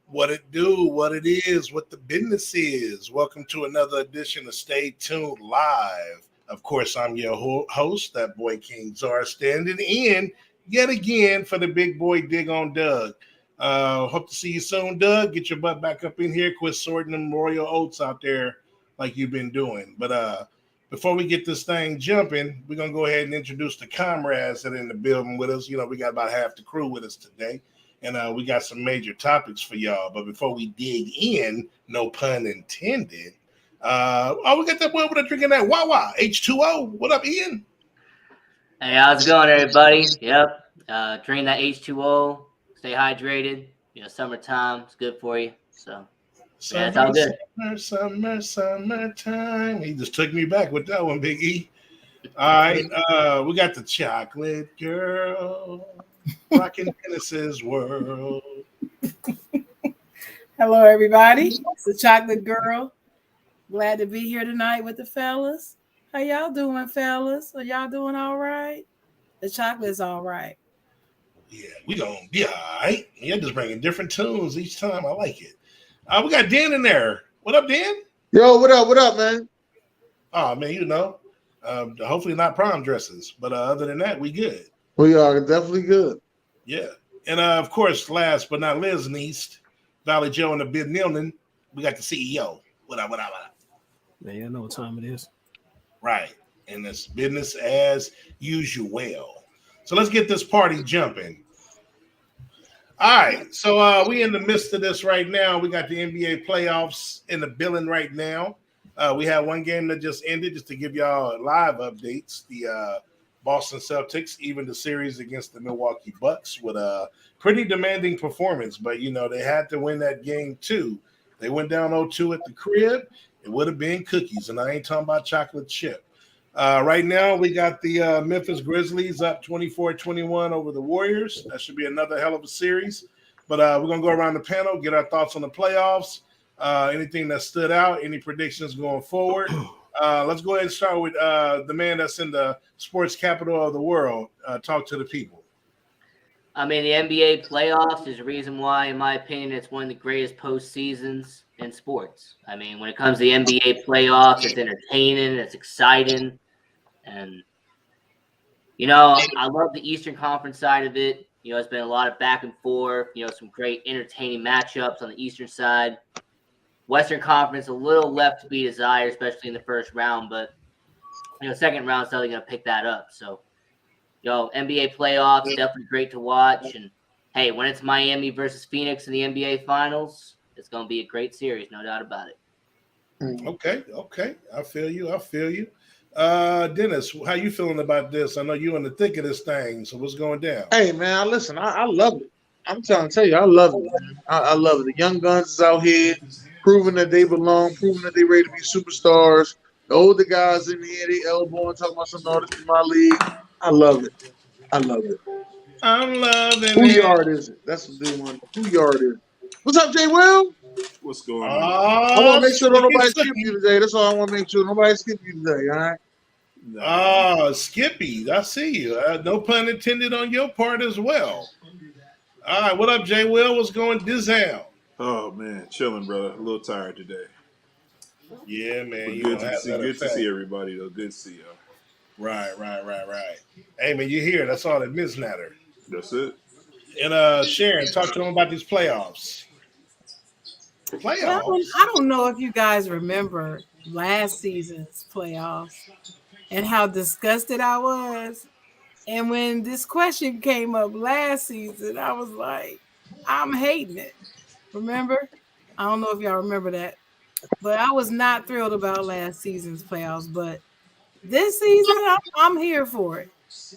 What it do, what it is, what the business is. Welcome to another edition of Stay Tuned Live. Of course, I'm your host, that boy King Czar, standing in yet again for the big boy Dig on Doug. Hope to see you soon, Doug. Get your butt back up in here. Quit sorting them royal oats out there like you've been doing. But before we get this thing jumping, we're gonna go ahead and introduce the comrades that are in the building with us. You know, we got about half the crew with us today. And we got some major topics for y'all. But before we dig in, no pun intended. We got that boy over there drinking that Wawa H2O. What up, Ian? Hey, how's it going, everybody? Yep. Drink that H2O. Stay hydrated. You know, summertime. It's good for you. So, yeah, it's all good. Summertime. He just took me back with that one, Big E. All right. We got the chocolate girl. Rockin' Genesis world. Hello, everybody. It's the Chocolate Girl. Glad to be here tonight with the fellas. How y'all doing, fellas? Are y'all doing all right? The chocolate's all right. Yeah, we gonna be all right. You're just bringing different tunes each time. I like it. We got Dan in there. What up, Dan? Yo, what up? What up, man? Oh man, you know, hopefully not prom dresses, but other than that, we good. We are definitely good. Yeah. And of course, last but not least, Valley Joe and the Bid Nilman, we got the CEO. What up? Man, you know what time it is. Right. And it's business as usual. So let's get this party jumping. All right. So we in the midst of this right now. We got the NBA playoffs in the building right now. We have one game that just ended, just to give y'all live updates. The Boston Celtics, even the series against the Milwaukee Bucks with a pretty demanding performance, but you know, they had to win that game too. They went down 0-2 at the crib. It would have been cookies, and I ain't talking about chocolate chip. Right now, we got the Memphis Grizzlies up 24-21 over the Warriors. That should be another hell of a series. But we're going to go around the panel, get our thoughts on the playoffs, anything that stood out, any predictions going forward. Let's go ahead and start with the man that's in the sports capital of the world. Talk to the people. I mean, the NBA playoffs is the reason why, in my opinion, it's one of the greatest postseasons in sports. I mean, when it comes to the NBA playoffs, it's entertaining, it's exciting. And, you know, I love the Eastern Conference side of it. You know, it's been a lot of back and forth, you know, some great entertaining matchups on the Eastern side. Western Conference, a little left to be desired, especially in the first round. But, you know, second round is definitely going to pick that up. So, you know, NBA playoffs, definitely great to watch. And, hey, when it's Miami versus Phoenix in the NBA Finals, it's going to be a great series, no doubt about it. Okay. I feel you. Dennis, how you feeling about this? I know you in the thick of this thing, so what's going down? Hey, man, listen, I love it. I'm trying to tell you, I love it, man. I love it. The young guns is out here proving that they belong, proving that they ready to be superstars. The older guys in here, they elbowing, talking about some artists in my league. I love it. I love it. I'm loving Who it. yard is it? That's what they want. Who yard is it? What's up, Jay Will? What's going on? I want Oh, to make sure don't Skippy nobody skip Slicky. you today. That's all I want to make sure. Nobody skip you today, all right? Oh, Skippy, I see you. No pun intended on your part as well. All right, what up, Jay Will? What's going Dizam? Oh man, chilling, brother. A little tired today. Yeah, man. But You good know, have that to effect. see everybody though. Good to see y'all. Right. Hey, man, you're here. That's all that matter. That's it. And Sharon, talk to them about these playoffs. Playoffs? I don't know if you guys remember last season's playoffs and how disgusted I was. And when this question came up last season, I was like, I'm hating it. Remember? I don't know if y'all remember that. But I was not thrilled about last season's playoffs. But this season, I'm here for it.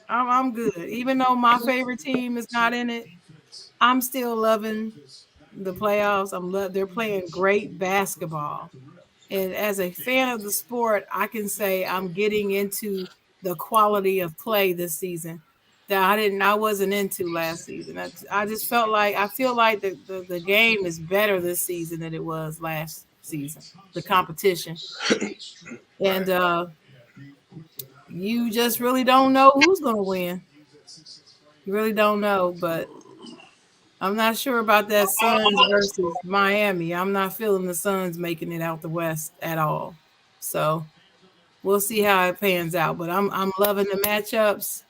I'm good. Even though my favorite team is not in it, I'm still loving the playoffs. They're playing great basketball. And as a fan of the sport, I can say I'm getting into the quality of play this season that I wasn't into last season. I feel like the game is better this season than it was last season, the competition. And you just really don't know who's going to win. You really don't know, but I'm not sure about that Suns versus Miami. I'm not feeling the Suns making it out the West at all. So we'll see how it pans out. But I'm loving the matchups.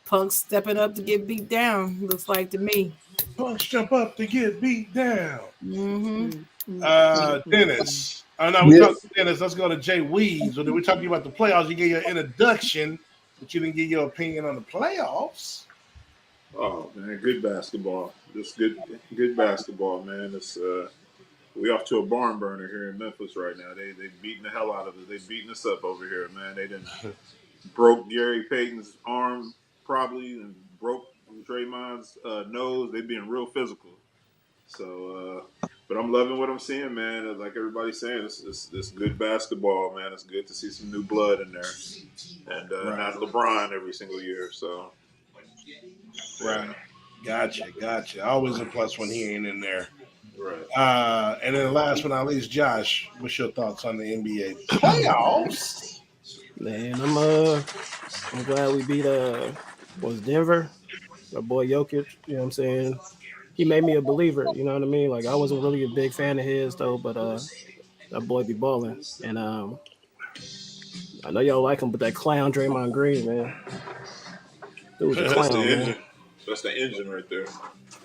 Punk stepping up to get beat down, looks like to me. Punks jump up to get beat down. Mm-hmm. Dennis. No, we talked to Dennis. Let's go to Jay Weeds. We're talking about the playoffs. You gave your introduction, but you didn't give your opinion on the playoffs. Oh man, good basketball. Just good basketball, man. It's we off to a barn burner here in Memphis right now. They beating the hell out of us. They beating us up over here, man. They didn't broke Gary Payton's arm probably and broke Draymond's nose. They being real physical. So, but I'm loving what I'm seeing, man. Like everybody's saying, it's good basketball, man. It's good to see some new blood in there, and not LeBron every single year. So, Right. Gotcha. Always a plus when he ain't in there. right. And then last but not least, Josh, what's your thoughts on the NBA playoffs? Man, I'm glad we beat was Denver, our boy Jokic. You know what I'm saying? He made me a believer. You know what I mean? Like I wasn't really a big fan of his though, but that boy be balling. And I know y'all like him, but that clown Draymond Green, man, dude was a That's clown, the man. engine. That's the engine right there.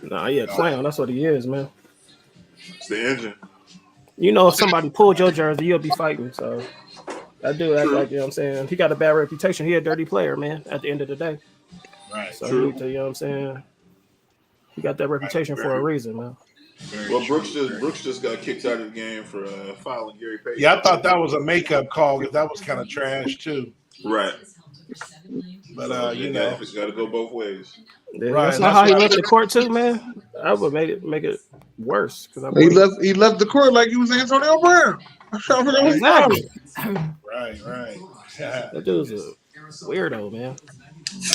Nah, yeah, clown. That's what he is, man. It's the engine. You know, if somebody pulled your jersey, you'll be fighting. So that dude act like, you know what I'm saying? He got a bad reputation. He a dirty player, man, at the end of the day. Right. So you need to, you know what I'm saying? He got that reputation for a reason, man. Well, Brooks just got kicked out of the game for fouling Gary Payton. Yeah, I thought that was a makeup call because that was kind of trash too. Right. But you know, it's got to go both ways. Yeah, Right, that's not that's how he why- left the court too, man. I would make it worse because He left the court like he was Antonio Brown. exactly. right. That dude's a weirdo, man.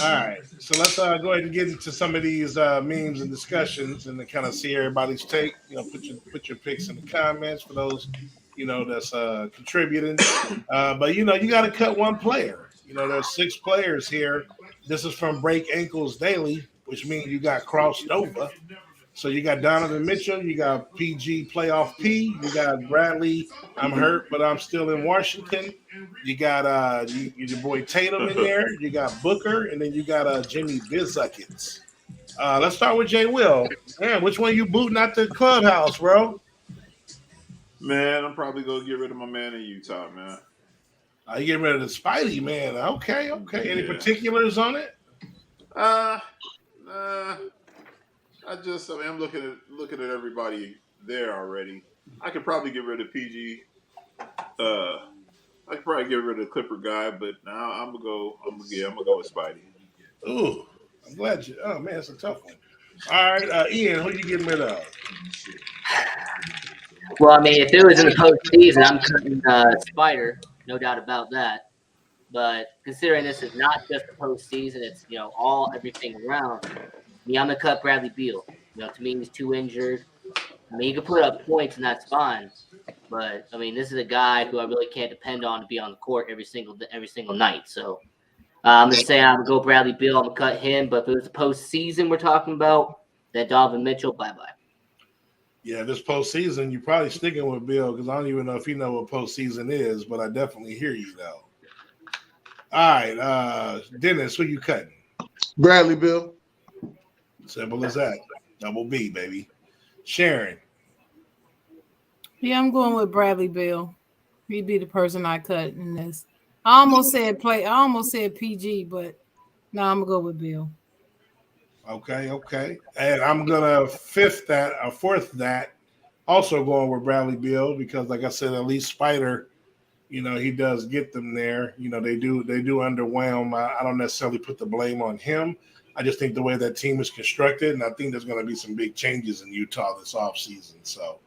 All right, so let's go ahead and get into some of these memes and discussions, and to kind of see everybody's take. You know, put your picks in the comments for those, you know, that's contributing. But you know, you got to cut one player. You know, there's 6 players here. This is from Break Ankles Daily, which means you got crossed over. So you got Donovan Mitchell, you got PG Playoff P, you got Bradley. I'm hurt, but I'm still in Washington. You got your boy Tatum in there. You got Booker, and then you got Jimmy Bizuckets. Let's start with Jay Will. Man, which one you booting out the clubhouse, bro? Man, I'm probably gonna get rid of my man in Utah, man. You getting rid of the Spidey, man. Okay. Any Yeah. particulars on it? I'm looking at everybody there already. I could probably get rid of PG. I could probably get rid of the Clipper guy, but now I'm gonna go with Spidey. Ooh, I'm glad you. Oh man, it's a tough one. All right, Ian, who you getting rid of? Well, I mean, if it was in the postseason, I'm cutting Spider, no doubt about that. But considering this is not just the postseason, it's all everything around. I'm gonna cut Bradley Beal. To me, he's too injured. I mean, he can put up points and that's fine. But I mean, this is a guy who I really can't depend on to be on the court every single night. So I'm gonna say I'm gonna go Bradley Beal. I'm gonna cut him. But if it was the postseason we're talking about, then Donovan Mitchell, bye. Yeah, this postseason, you're probably sticking with Bill because I don't even know if you know what postseason is, but I definitely hear you though. All right, Dennis, who you cutting? Bradley Bill. Simple as that. Double B, baby. Sharon. Yeah, I'm going with Bradley Beal. He'd be the person I cut in this. I almost said PG, but no, I'm gonna go with Bill. Okay. And I'm gonna fourth that, also going with Bradley Beal because, like I said, at least Spider, he does get them there. They do underwhelm. I don't necessarily put the blame on him. I just think the way that team is constructed, and I think there's going to be some big changes in Utah this offseason. So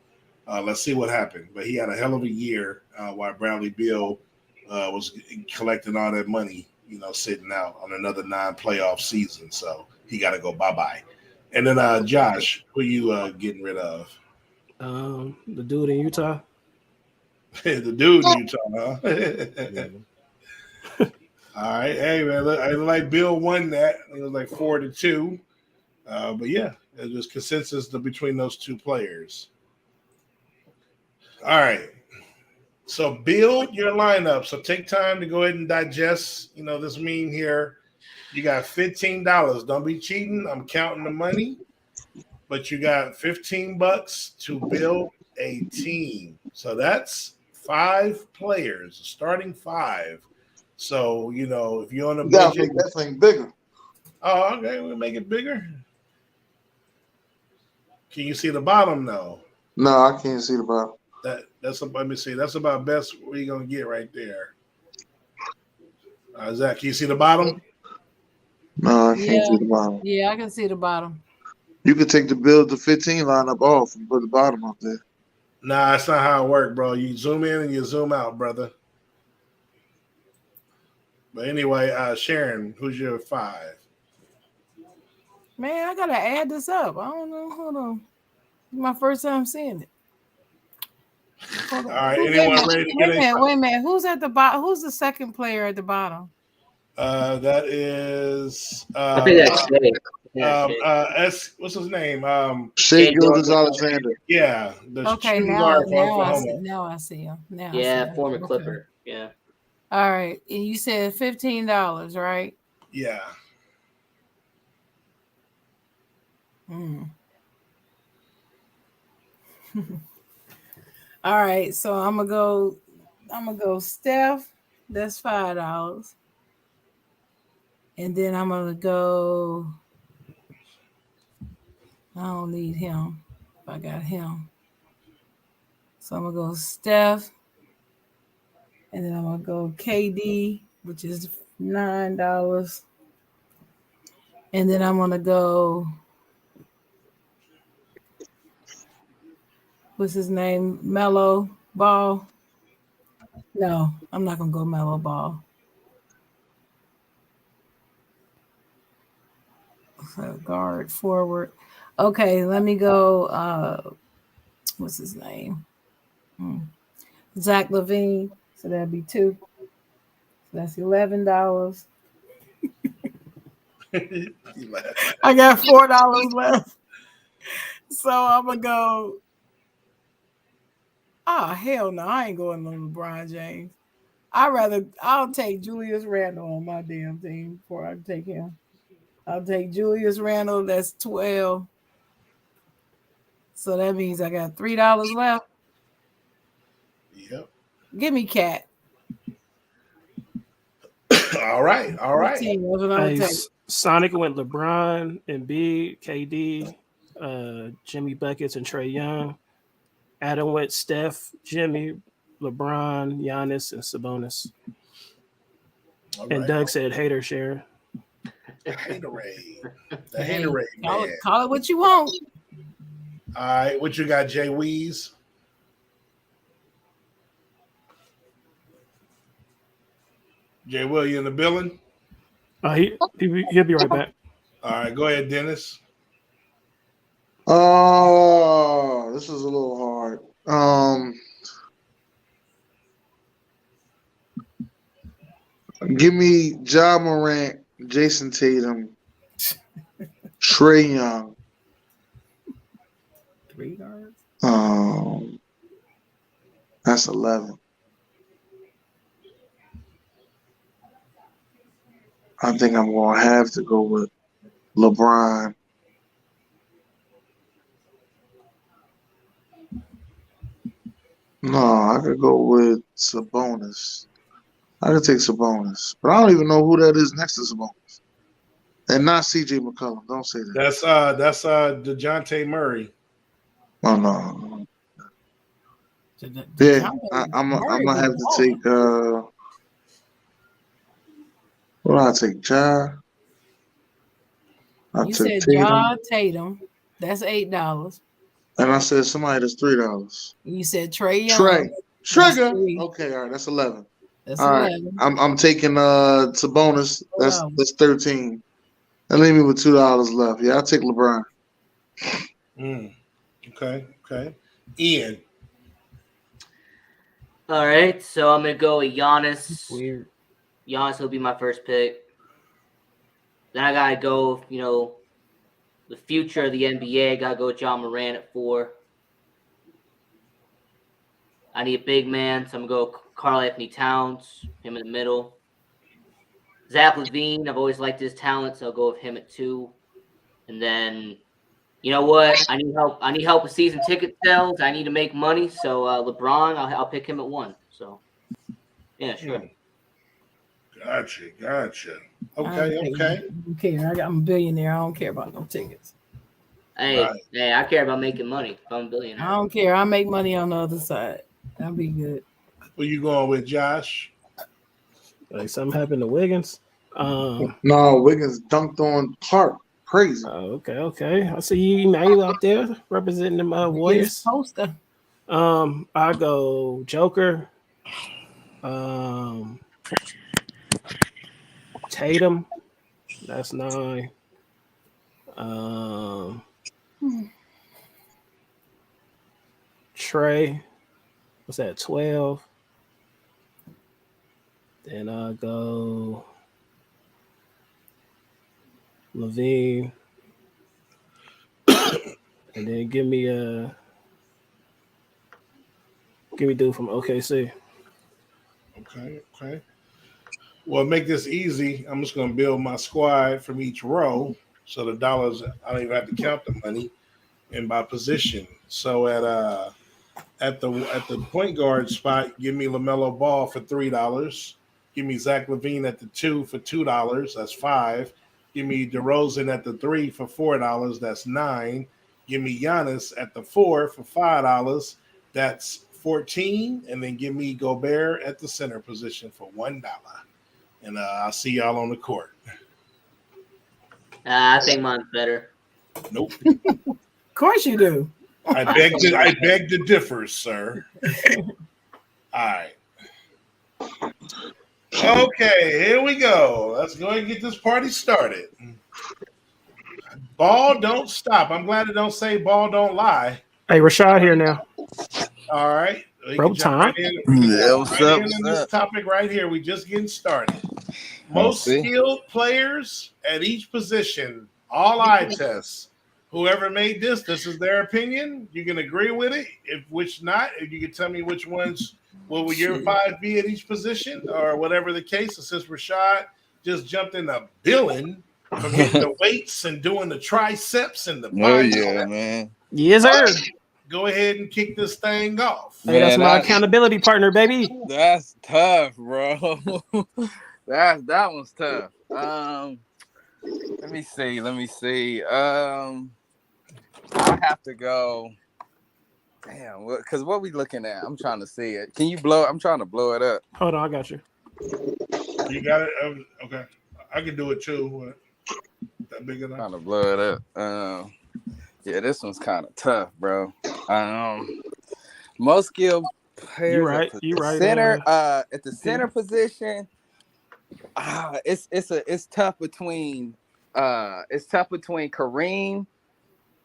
let's see what happened. But he had a hell of a year while Bradley Beal was collecting all that money, sitting out on another 9-playoff season. So he got to go bye-bye. And then Josh, who you getting rid of? The dude in Utah. The dude in Utah, huh? All right. Hey, man, I like Bill won that. It was like 4-2. But yeah, it was consensus between those two players. All right. So build your lineup. So take time to go ahead and digest, this meme here. You got $15. Don't be cheating. I'm counting the money. But you got $15 to build a team. So that's 5 players, starting 5. So, if you're on a budget. Make that thing bigger. Oh, okay. We'll make it bigger. Can you see the bottom now? No, I can't see the bottom. Let me see. That's about best we're gonna get right there. Zach, can you see the bottom? No, I can't see the bottom. Yeah, I can see the bottom. You could take the build to 15 lineup off and put the bottom up there. Nah, that's not how it works, bro. You zoom in and you zoom out, brother. But anyway, Sharon, who's your 5? Man, I gotta add this up. I don't know. Hold on. It's my first time seeing it. All right, anyone ready to get Wait a minute. Who's at the bottom? Who's the second player at the bottom? That is I think that's Shea. what's his name? Shea Gilgeous-Alexander. Yeah. Okay, now I see him. Former Clipper. Yeah. All right. And you said $15, right? Yeah. All right, so I'm gonna go Steph, that's $5. And then I'm gonna go, I don't need him if I got him. So I'm gonna go Steph, and then I'm gonna go KD, which is $9. And then I'm gonna go, what's his name? Melo Ball. No, I'm not gonna go Melo Ball. So guard, forward. Okay, let me go. What's his name? Zach LaVine. So that'd be 2. So that's $11. I got $4 left. So I'm gonna go. Oh, hell no, I ain't going on LeBron James. I'll take Julius Randle on my damn team before I take him. I'll take Julius Randle, that's 12. So that means I got $3 left. Yep. Give me Cat. All right. Hey, Sonic went LeBron, Embiid, KD, Jimmy Buckets, and Trae Young. Adam went Steph, Jimmy, LeBron, Giannis, and Sabonis. And Doug said hater, Sharon. Haterade. The Hey, Haterade man. call it what you want. All right, what you got, Jay Weeze? Jay Will, you in the building? He'll be right back. All right, go ahead, Dennis. Oh, this is a little hard. Give me Ja Morant, Jason Tatum, Trey Young. 3 guards. That's 11. I think I'm gonna have to go with LeBron. No, I could go with Sabonis. I could take Sabonis, but I don't even know who that is next to Sabonis, and not C.J. McCollum. Don't say that. That's DeJounte Murray. Oh no. The Yeah, John I'm Murray gonna have was to off. take. What do I take? Ja. I You took said Tatum, John Tatum. That's $8. and I said somebody that's $3. You said Trey Young. Trey, That's Trigger. 3. Okay, all right, that's 11. That's All right, 11. I'm taking Sabonis. That's Wow. 13. That leave me with $2 left. Yeah, I'll take LeBron. Okay. Ian. All right, so I'm gonna go with Giannis. Weird. Giannis will be my first pick. Then I gotta go, the future of the NBA. I gotta go with John Morant at 4. I need a big man, so I'm gonna go Karl Anthony Towns, him in the middle. Zach LaVine, I've always liked his talent, so I'll go with him at 2. And then, you know what? I need help. I need help with season ticket sales. I need to make money, so LeBron, I'll pick him at 1. So, yeah, sure. Gotcha. I Okay. don't care. I'm a billionaire. I don't care about no tickets. Hey, Right. hey, I care about making money. If I'm a billionaire. I don't care. I make money on the other side. That'll be good. Who you going with, Josh? Like something happened to Wiggins. No, Wiggins dunked on Clark. Crazy. Okay. I see you now. You out there representing them His Warriors. poster. I go Joker. Tatum. That's 9. Trey. What's that? 12. Then I go Levine. And then give me dude from OKC. Okay. Well, make this easy. I'm just going to build my squad from each row, so the dollars I don't even have to count the money, and by position. So at the point guard spot, give me LaMelo Ball for $3. Give me Zach LaVine at the 2 for $2. That's 5. Give me DeRozan at the 3 for $4. That's 9. Give me Giannis at the 4 for $5. That's 14. And then give me Gobert at the center position for $1. And I'll see y'all on the court. I think mine's better. Nope. Of course you do. I beg to differ, sir. All right. Okay, here we go. Let's go ahead and get this party started. Ball don't stop. I'm glad it don't say ball don't lie. Hey, Rashad here now. All right. We Bro, can jump time. Yeah, what's up? in this topic right here. We just getting started. Most see. skilled players at each position, all eye tests. Whoever made this is their opinion. You can agree with it. If you can tell me which ones will your 5 be at each position or whatever the case. And since Rashad just jumped in the billing from hitting the weights and doing the triceps and the Oh biceps, yeah, man. Yes, sir. go ahead and kick this thing off. Hey, that's Man, my accountability partner, baby. That's tough, bro. that one's tough. Let me see. I have to go. Damn, because what we looking at? I'm trying to see it. Can you blow? I'm trying to blow it up. Hold on, I got you. You got it? Okay. I can do it too. big enough? Trying to blow it up. Yeah, this one's kind of tough, bro. Most skilled players You right. at You the right. center, at the center position. It's tough between Kareem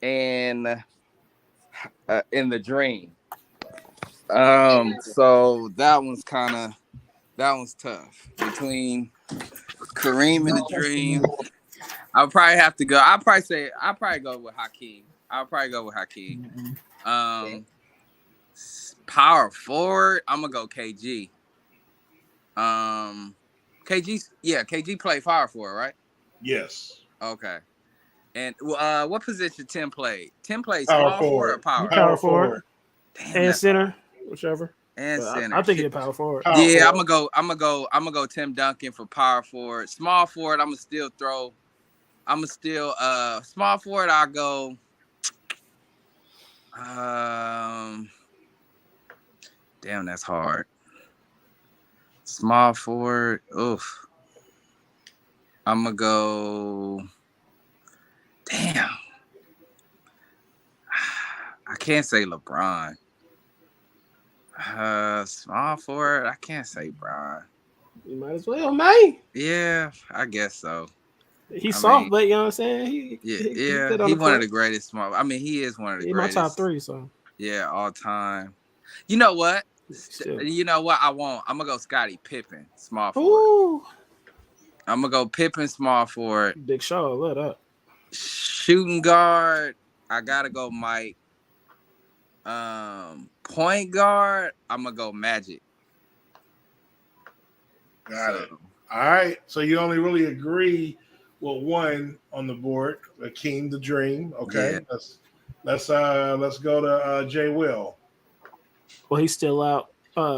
and in the Dream. So that one's tough between Kareem and the Dream. I'll probably have to go. I'll probably go with Hakeem. Power forward, I'm gonna go KG. KG played power forward, right? Yes. Okay. And what position Tim played? Tim played Power small forward or forward. power? Power forward. Damn, And that's center, whichever. and But center. I think he's power forward. Power Yeah, forward. I'm gonna go Tim Duncan for power forward. Small forward, small forward, I'll go. Damn, that's hard. Small forward. Oof. I'm gonna go. Damn. I can't say LeBron. Small forward. I can't say Bron. You might as well, man. Yeah, I guess so. He's I soft, mean, but you know what I'm saying? He He's on one of the greatest small. I mean, he is one of the He's my greatest. top 3, so Yeah, all time. You know what? still. You know what? I won't. I'm gonna go Scottie Pippen, small forward. Ooh, I'm gonna go Pippen, small forward. Big Shaw, let up. Shooting guard, I gotta go Mike. Point guard, I'm gonna go Magic. Got it. All right. So you only really agree with one on the board, Akeem the Dream. Okay. Yeah. Let's go to Jay Will. Well, he's still out.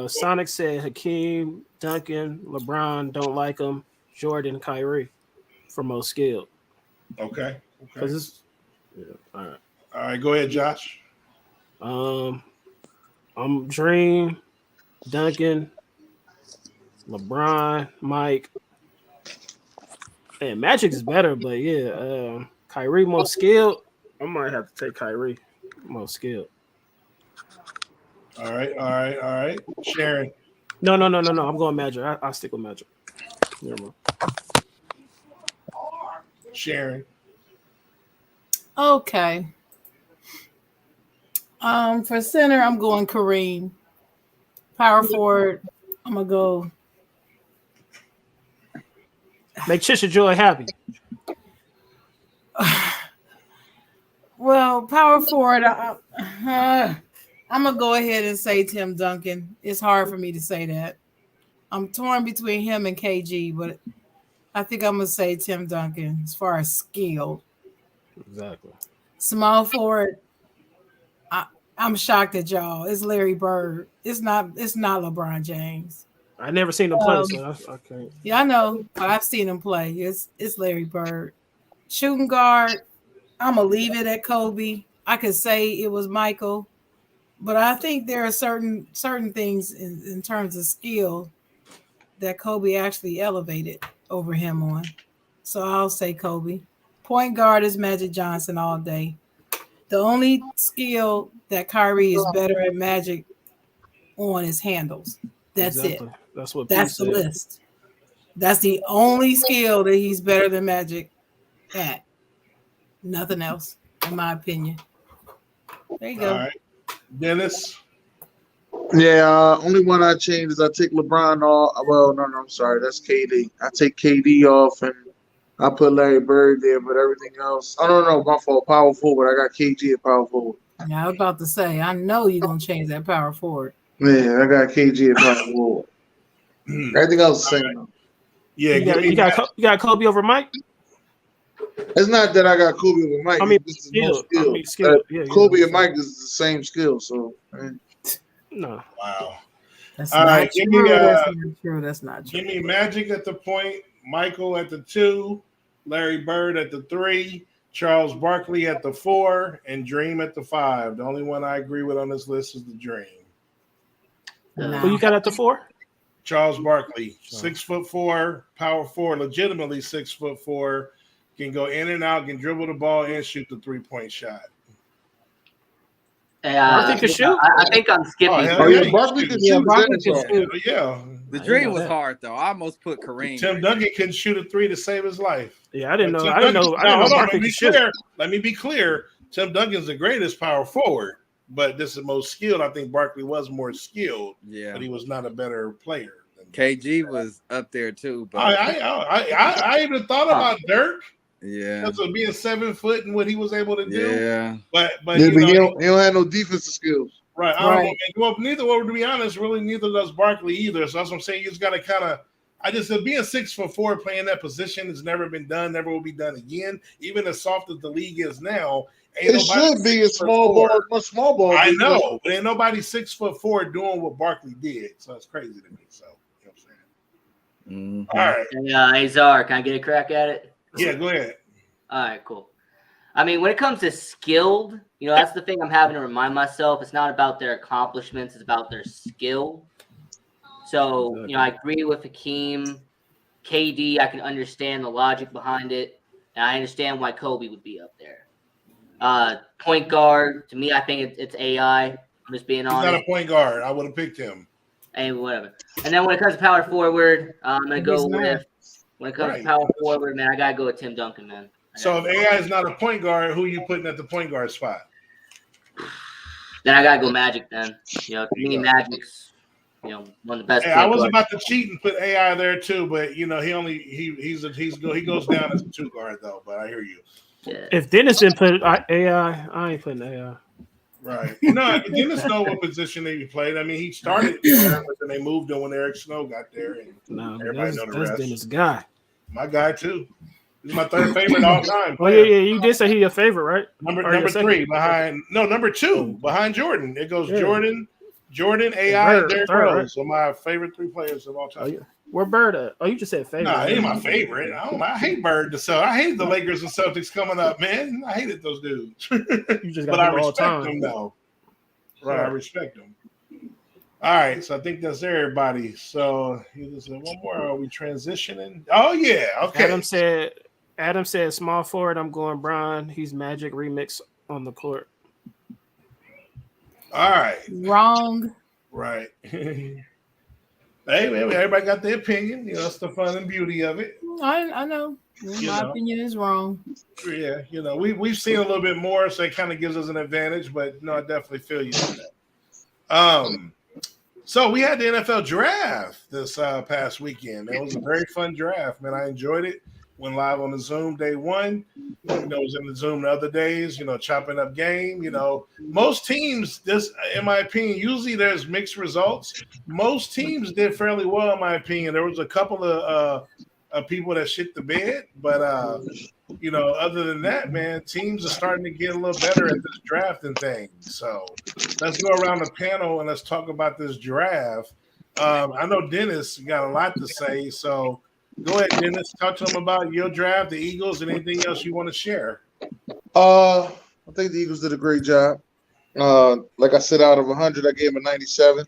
Sonic said Hakeem, Duncan, LeBron don't like him. Jordan, Kyrie for most skilled. Okay. Because it's all right. All right. Go ahead, Josh. I'm Dream, Duncan, LeBron, Mike. And Magic is better, but yeah, Kyrie most skilled. I might have to take Kyrie most skilled. All right. Sharon. No. I'm going Magic. I'll stick with Magic. Never mind. Sharon. Okay. For center, I'm going Kareem. Power forward, I'm gonna go. Make Chisha Joy happy. Well, power forward, I'm gonna go ahead and say Tim Duncan. It's hard for me to say that. I'm torn between him and KG, but I think I'm gonna say Tim Duncan as far as skill. Exactly. Small forward, I'm shocked at y'all. It's Larry Bird. It's not LeBron James. I never seen him play, so I can't. Yeah, I know, but I've seen him play. It's Larry Bird. Shooting guard, I'm gonna leave it at Kobe. I could say it was Michael, but I think there are certain things in terms of skill that Kobe actually elevated over him on. So I'll say Kobe. Point guard is Magic Johnson all day. The only skill that Kyrie is better at Magic on is handles. That's Exactly. it. That's what That's Pete the said. list. That's the only skill that he's better than Magic at. Nothing else, in my opinion. There you go. All right. Dennis. Yeah, only one I change is I take LeBron off. Well, no, I'm sorry. That's KD. I take KD off and I put Larry Bird there, but everything else, I don't know. My fault. Power forward. I got KG at power forward. Yeah, I was about to say, I know you're going to change that power forward. Yeah, I got KG at power forward. Everything else the same. Yeah, You got Kobe over Mike? It's not that I got Kobe with Mike. I mean, this is more skill. skill. I mean, skill. Yeah, Kobe and Mike is the same skill. So, No. Wow. That's All not right, true. give me, That's not true. That's not true. Give me Magic at the point, Michael at the 2, Larry Bird at the 3, Charles Barkley at the 4, and Dream at the 5. The only one I agree with on this list is the Dream. Nah. Who you got at the 4? Charles Barkley, 6'4", power forward, legitimately 6'4", can go in and out, can dribble the ball, and shoot the 3-point shot. Barkley can shoot? I think I'm skipping. Oh, hell Oh yeah, yeah, Barkley can Yeah, shoot. Barkley His can ass off. shoot. Yeah. The I dream didn't know was that. hard though. I almost put Kareem. Tim right Duncan couldn't shoot a 3 to save his life. Yeah, I didn't know. Tim I didn't know. Duncan- I didn't know hold on, Barkley let me could shoot. clear. Let me be clear. Tim Duncan's the greatest power forward, but this is most skilled. I think Barkley was more skilled, Yeah. but he was not a better player. Than KG was up there too, but I even thought about Dirk yeah. because of being 7 foot and what he was able to do. Yeah. But Yeah, you but know, he don't have no defensive skills. right. I don't Right. know. Well, well, to be honest, really, neither does Barkley either. So that's what I'm saying. You just got to kind of. I just said being 6'4" playing that position has never been done, never will be done again. Even as soft as the league is now, ain't It nobody should be a 6'4". small ball, much small ball. I know, but ain't nobody 6'4" doing what Barkley did. So it's crazy to me. So you know what I'm saying. Mhm. All right, Hey, Czar, can I get a crack at it? yeah, go ahead. All right, cool. I mean, when it comes to skilled, that's the thing I'm having to remind myself. It's not about their accomplishments; it's about their skill. So, I agree with Hakeem. KD, I can understand the logic behind it, and I understand why Kobe would be up there. Point guard, to me, I think it's AI. I'm just being He's not honest. a point guard. I would have picked him. Hey, whatever. And then when it comes to power forward, I'm gonna go He's not. with. When it comes Right. to power forward, man, I gotta go with Tim Duncan, man. So if AI is not a point guard, who you putting at the point guard spot? Then I gotta go Magic. Then to you me, go. Magic's one of the best. Hey, I point was guards. about to cheat and put AI there too, but he goes down as a 2 guard though. But I hear you. Yeah. If Dennis didn't put AI, I ain't putting AI. Right. No, Dennis know what position they played. I mean, he started there, but then they moved him when Eric Snow got there, and No, everybody know the that's rest. Dennis' guy. My guy too. He's my third favorite all time. Oh yeah, you did say he your favorite, right? Number Or your second? 3 number 2 behind Jordan. It goes Yeah. Jordan, AI, and Bird, Derrick third, Rose. right? So my favorite 3 players of all time. Oh yeah. Where Bird at? Oh, you just said favorite. Nah, he ain't my favorite. I hate Bird. So I hate the Lakers and Celtics coming up, man. I hated those dudes. You just got But I him all respect time. them though. Right, I Right. respect them. All right, so I think that's everybody. So there's one more. Are we transitioning? Oh yeah, okay. Adam said small forward. I'm going Brian. He's Magic remix on the court. All right, Wrong. right. Hey, man, everybody got their opinion. That's the fun and beauty of it. I know. My opinion is wrong. Yeah, we've seen a little bit more, so it kind of gives us an advantage. But no, I definitely feel you on that. So we had the NFL draft this past weekend. It was a very fun draft, man. I enjoyed it. Went live on the Zoom day one. Was in the Zoom the other days. Chopping up game. Most teams, this, in my opinion, usually there's mixed results. Most teams did fairly well, in my opinion. There was a couple of people that shit the bed, but other than that, man, teams are starting to get a little better at this drafting thing. So let's go around the panel and let's talk about this draft. I know Dennis got a lot to say, so go ahead, Dennis. Talk to him about your draft, the Eagles, and anything else you want to share. I think the Eagles did a great job. Like I said, out of 100, I gave him a 97.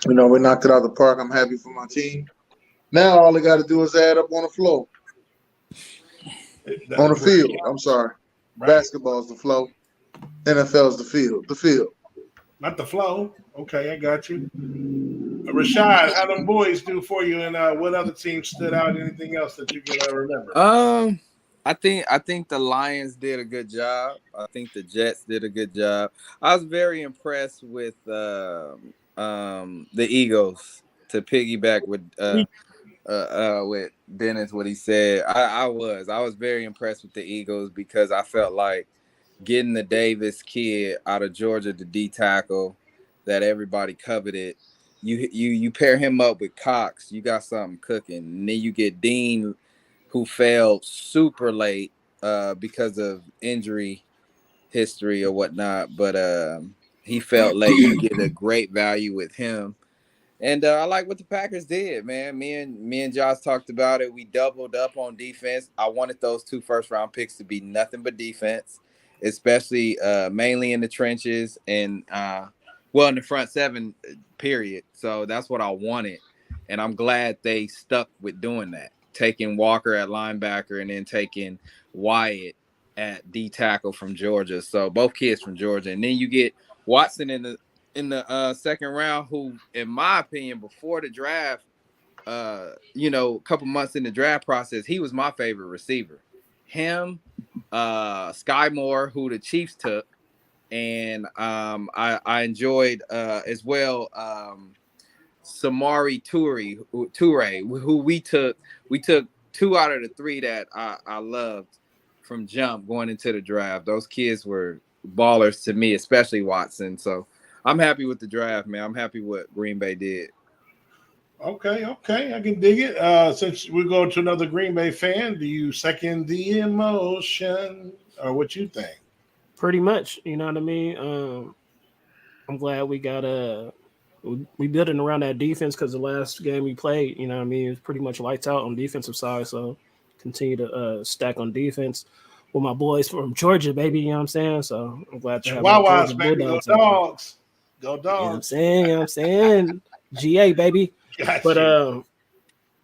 We knocked it out of the park. I'm happy for my team. Now all they got to do is add up on the floor, on the field. I'm sorry. Right. Basketball is the flow. NFL is the field. The field. Not the flow. Okay, I got you. Rashad, how them boys do for you, and what other teams stood out? Anything else that you can remember? I think the Lions did a good job. I think the Jets did a good job. I was very impressed with the Eagles, to piggyback with Dennis what he said. I was very impressed with the Eagles because I felt like getting the Davis kid out of Georgia, the D tackle that everybody coveted. You pair him up with Cox, you got something cooking. And then you get Dean, who failed super late because of injury history or whatnot, but he felt late. You get a great value with him. And I like what the Packers did, man. Me and Josh talked about it. We doubled up on defense. I wanted those 2 first-round picks to be nothing but defense, especially mainly in the trenches and in the front 7, period. So that's what I wanted. And I'm glad they stuck with doing that, taking Walker at linebacker and then taking Wyatt at D tackle from Georgia. So both kids from Georgia. And then you get Watson in the second round, who, in my opinion, before the draft, a couple months in the draft process, he was my favorite receiver. Him, Sky Moore, who the Chiefs took, and I enjoyed as well Samari Toure, who we took 2 out of the 3 that I loved from jump going into the draft. Those kids were ballers to me, especially Watson. So I'm happy with the draft, man. I'm happy what Green Bay did. Okay, I can dig it. Since we're going to another Green Bay fan, do you second the emotion, or what you think? Pretty much, you know what I mean. I'm glad we got we built it around that defense because the last game we played, you know what I mean, it was pretty much lights out on the defensive side. So continue to stack on defense with my boys from Georgia, baby. You know what I'm saying? So I'm glad to have Wawas, baby, go Dogs. Go Dogs. You know what I'm saying? GA, baby. Gotcha.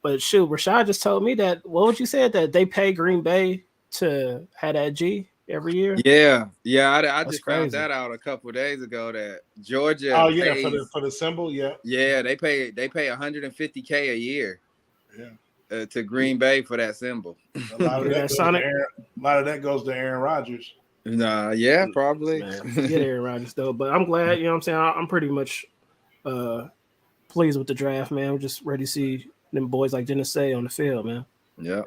But shoot, Rashad just told me that, what would you say, that they pay Green Bay to have that G every year? Yeah. I just crazy. found that out a couple of days ago that Georgia. Oh yeah, pays, for the symbol, yeah. Yeah, they pay $150K a year. Yeah. To Green Bay for that symbol. A lot of that goes to Aaron Rodgers. Nah, yeah, probably. Get Aaron Rodgers though, but I'm glad. You know what I'm saying? I'm pretty much pleased with the draft, man. We're just ready to see them boys like Dennis say on the field, man. Yeah. Right.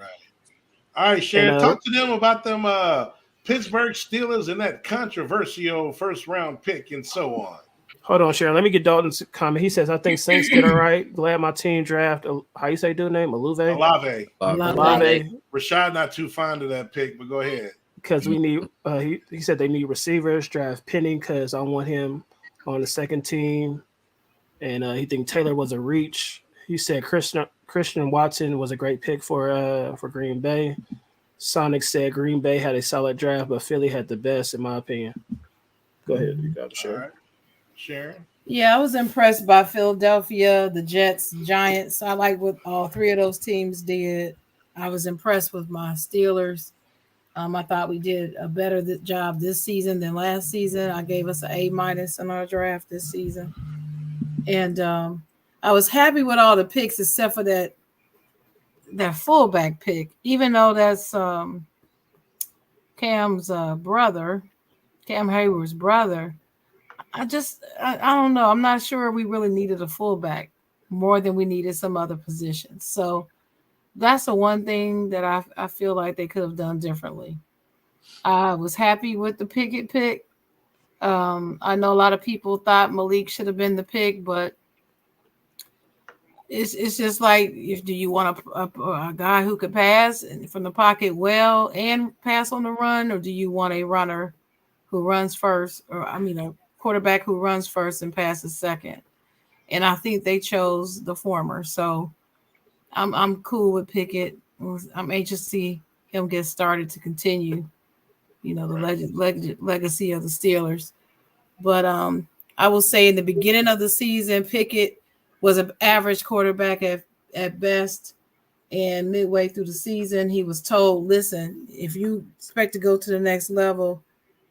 All right, Sharon, talk to them about them Pittsburgh Steelers and that controversial first round pick and so on. Hold on, Sharon. Let me get Dalton's comment. He says, I think Saints did all right. Glad my team draft. How you say dude name? Olave. Rashad not too fond of that pick, but go ahead. Because we need he said they need receivers, draft Penning because I want him on the second team. And he think Taylor was a reach. He said Christian Watson was a great pick for Green Bay. Sonic said Green Bay had a solid draft, but Philly had the best, in my opinion. Go ahead. You got to share. Right. Sharon? Yeah, I was impressed by Philadelphia, the Jets, Giants. I like what all 3 of those teams did. I was impressed with my Steelers. I thought we did a better job this season than last season. I gave us an A- in our draft this season. And I was happy with all the picks except for that fullback pick, even though that's Cam's brother, Cam Hayward's brother. I don't know. I'm not sure we really needed a fullback more than we needed some other positions. So that's the one thing that I feel like they could have done differently. I was happy with the Pickett pick. I know a lot of people thought Malik should have been the pick, but it's just like, do you want a guy who could pass from the pocket well and pass on the run, or do you want a runner who runs first, a quarterback who runs first and passes second? And I think they chose the former. So I'm cool with Pickett. I'm anxious to see him get started to continue, the legacy of the Steelers. But I will say in the beginning of the season, Pickett was an average quarterback at best. And midway through the season, he was told, listen, if you expect to go to the next level,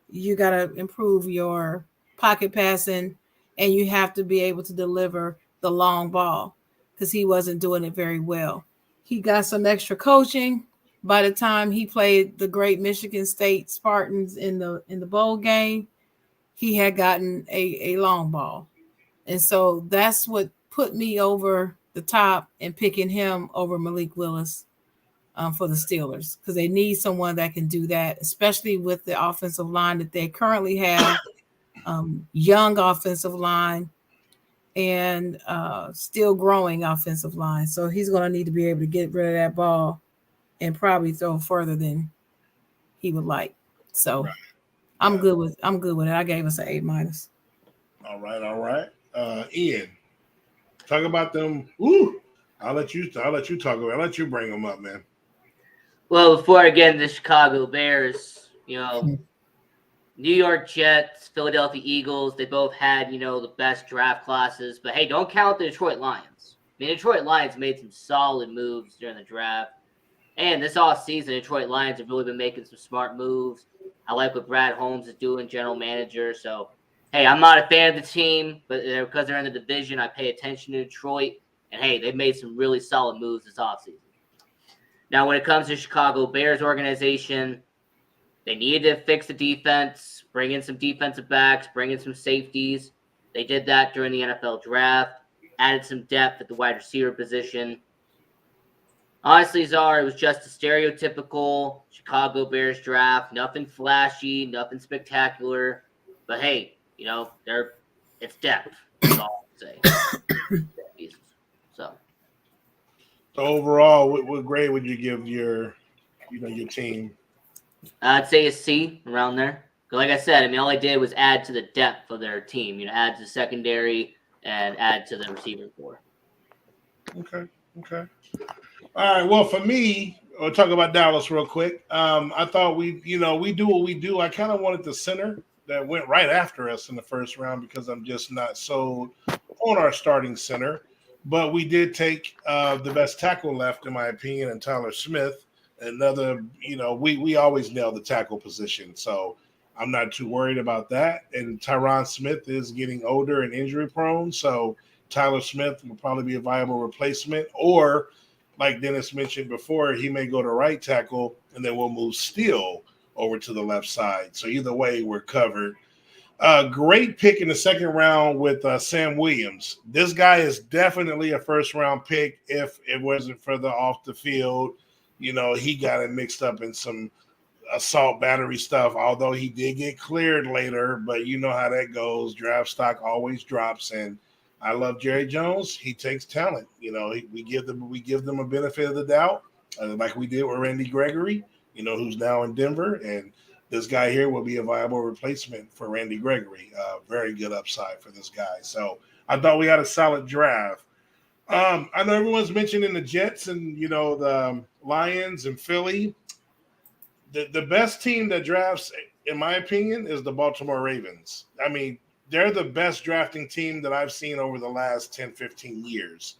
you got to improve your pocket passing and you have to be able to deliver the long ball, because he wasn't doing it very well. He got some extra coaching. By the time he played the great Michigan State Spartans in the bowl game, he had gotten a long ball. And so that's what put me over the top and picking him over Malik Willis for the Steelers, because they need someone that can do that, especially with the offensive line that they currently have, young offensive line and still growing offensive line. So he's going to need to be able to get rid of that ball and probably throw further than he would like. So right. I'm good with it. I gave us an A-. All right. Ian, talk about them. Ooh, I'll let you talk about it. I'll let you bring them up, man. Well, before I get into the Chicago Bears, New York Jets, Philadelphia Eagles, they both had, the best draft classes. But hey, don't count the Detroit Lions. mean, Detroit Lions made some solid moves during the draft. And this offseason, Detroit Lions have really been making some smart moves. I like what Brad Holmes is doing, general manager. So, hey, I'm not a fan of the team, but because they're in the division, I pay attention to Detroit. And, hey, they've made some really solid moves this offseason. Now, when it comes to Chicago Bears organization, they needed to fix the defense, bring in some defensive backs, bring in some safeties. They did that during the NFL draft, added some depth at the wide receiver position. Honestly, Czar, it was just a stereotypical Chicago Bears draft. Nothing flashy, nothing spectacular. But hey, it's depth. That's all I can say. So overall, what grade would you give your team? I'd say a C around there. Like I said, I mean, all I did was add to the depth of their team. Add to the secondary and add to the receiver core. Okay. All right. Well, for me, we'll talk about Dallas real quick. I thought we do what we do. I kind of wanted the center that went right after us in the first round because I'm just not sold on our starting center. But we did take the best tackle left, in my opinion, and Tyler Smith. Another, we always nail the tackle position. So I'm not too worried about that. And Tyron Smith is getting older and injury prone. So Tyler Smith will probably be a viable replacement. Or, like Dennis mentioned before, he may go to right tackle, and then we'll move Steele over to the left side. So either way, we're covered. Great pick in the second round with Sam Williams. This guy is definitely a first-round pick if it wasn't for the off the field. He got it mixed up in some assault battery stuff, although he did get cleared later. But you know how that goes. Draft stock always drops, and I love Jerry Jones. He takes talent. We give them a benefit of the doubt, like we did with Randy Gregory, who's now in Denver. And this guy here will be a viable replacement for Randy Gregory. Very good upside for this guy. So I thought we had a solid draft. I know everyone's mentioning the Jets and, the Lions and Philly. The best team that drafts, in my opinion, is the Baltimore Ravens. I mean, they're the best drafting team that I've seen over the last 10, 15 years.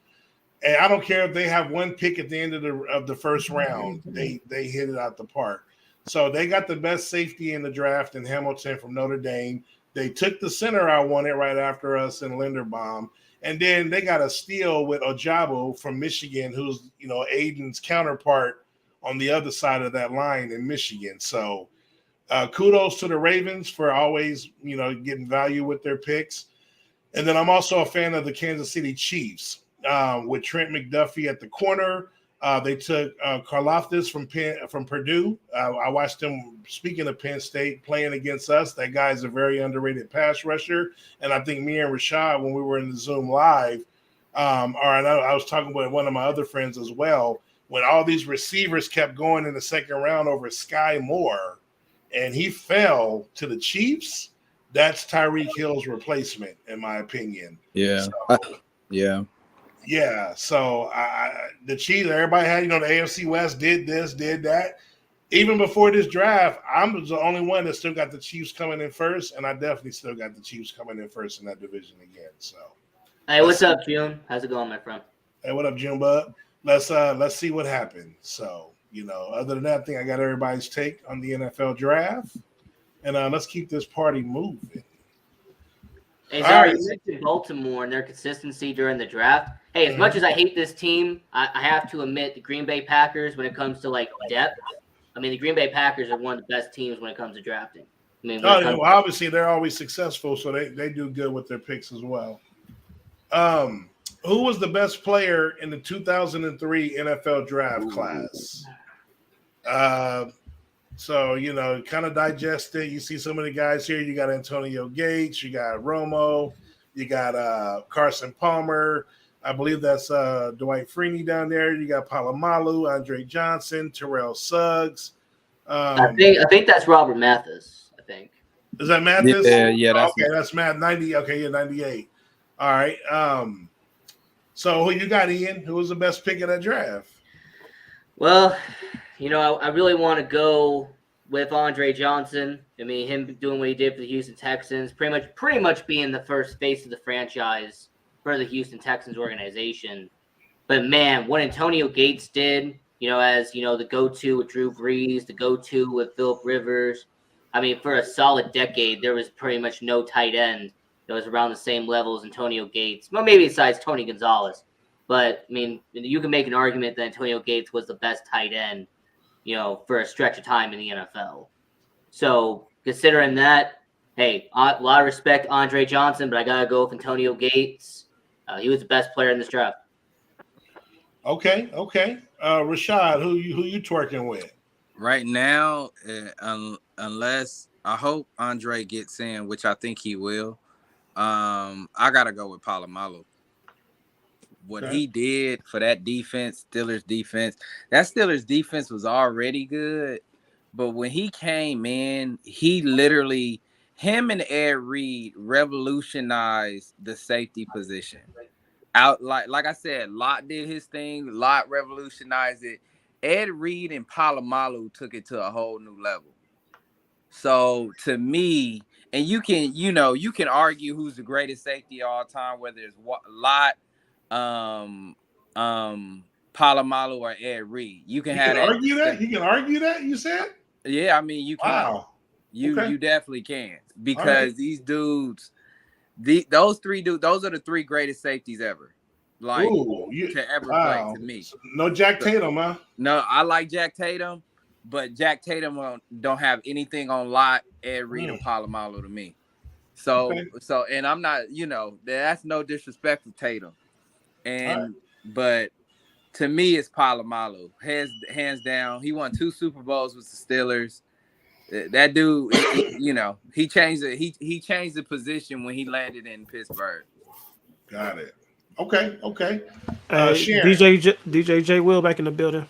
And I don't care if they have one pick at the end of the first round. They hit it out the park. So they got the best safety in the draft in Hamilton from Notre Dame. They took the center I wanted right after us in Linderbaum. And then they got a steal with Ojabo from Michigan, who's, Aiden's counterpart on the other side of that line in Michigan. So kudos to the Ravens for always, getting value with their picks. And then I'm also a fan of the Kansas City Chiefs with Trent McDuffie at the corner. They took Karlaftis from Purdue. I watched him, speaking of Penn State, playing against us. That guy's a very underrated pass rusher. And I think me and Rashad, when we were in the Zoom Live, I was talking with one of my other friends as well, when all these receivers kept going in the second round over Sky Moore, and he fell to the Chiefs, that's Tyreek Hill's replacement, in my opinion. Yeah. So, Yeah. So the Chiefs, everybody had, the AFC West did this, did that. Even before this draft, I'm the only one that still got the Chiefs coming in first, and I definitely still got the Chiefs coming in first in that division again. So, hey, what's up, June? How's it going, my friend? Hey, what up, June Bud? Let's see what happens. So, other than that, I think I got everybody's take on the NFL draft, and let's keep this party moving. Hey, Zara, you mentioned Baltimore and their consistency during the draft. Hey, as much as I hate this team, I have to admit the Green Bay Packers, when it comes to depth, I mean, the Green Bay Packers are one of the best teams when it comes to drafting. I mean, obviously they're always successful, so they do good with their picks as well. Who was the best player in the 2003 NFL draft class? So, kind of digest it. You see some of the guys here. You got Antonio Gates. You got Romo. You got Carson Palmer. I believe that's Dwight Freeney down there. You got Palomalu, Andre Johnson, Terrell Suggs. I think that's Robert Mathis, I think. Is that Mathis? Yeah. That's Matt. 90. Okay, yeah, 98. All right. So who you got, Ian? Who was the best pick of that draft? Well, I really want to go with Andre Johnson. I mean, him doing what he did for the Houston Texans, pretty much being the first face of the franchise for the Houston Texans organization. But man, what Antonio Gates did, as the go-to with Drew Brees, the go-to with Philip Rivers. I mean, for a solid decade, there was pretty much no tight end that was around the same level as Antonio Gates. Well, maybe besides Tony Gonzalez. But I mean, you can make an argument that Antonio Gates was the best tight end, for a stretch of time in the NFL. So considering that, hey, a lot of respect Andre Johnson, but I gotta go with Antonio Gates. He was the best player in this draft. Okay. Rashad, who you twerking with? Right now, unless I hope Andre gets in, which I think he will, I gotta go with Polamalu. What he did for that defense, Steelers defense, that Steelers defense was already good, but when he came in, he literally, him and Ed Reed revolutionized the safety position. Out like I said, Lott did his thing. Lott revolutionized it. Ed Reed and Polamalu took it to a whole new level. So to me, and you can argue who's the greatest safety of all time, whether it's Lott, Polamalu, or Ed Reed. You can argue that. You can argue that. You said? Yeah, I mean you can. Wow. You definitely can, because these dudes, those three dudes, those are the three greatest safeties ever. To ever play to me. No Jack Tatum, huh? No, I like Jack Tatum, but Jack Tatum don't have anything on Lott, Ed Reed, and Polamalu to me. So and I'm not, that's no disrespect to Tatum. But to me, it's Polamalu. Hands down. He won 2 Super Bowls with the Steelers. That dude, he changed it. He changed the position when he landed in Pittsburgh. Got it. Okay. Sharon. DJ J. Will back in the building.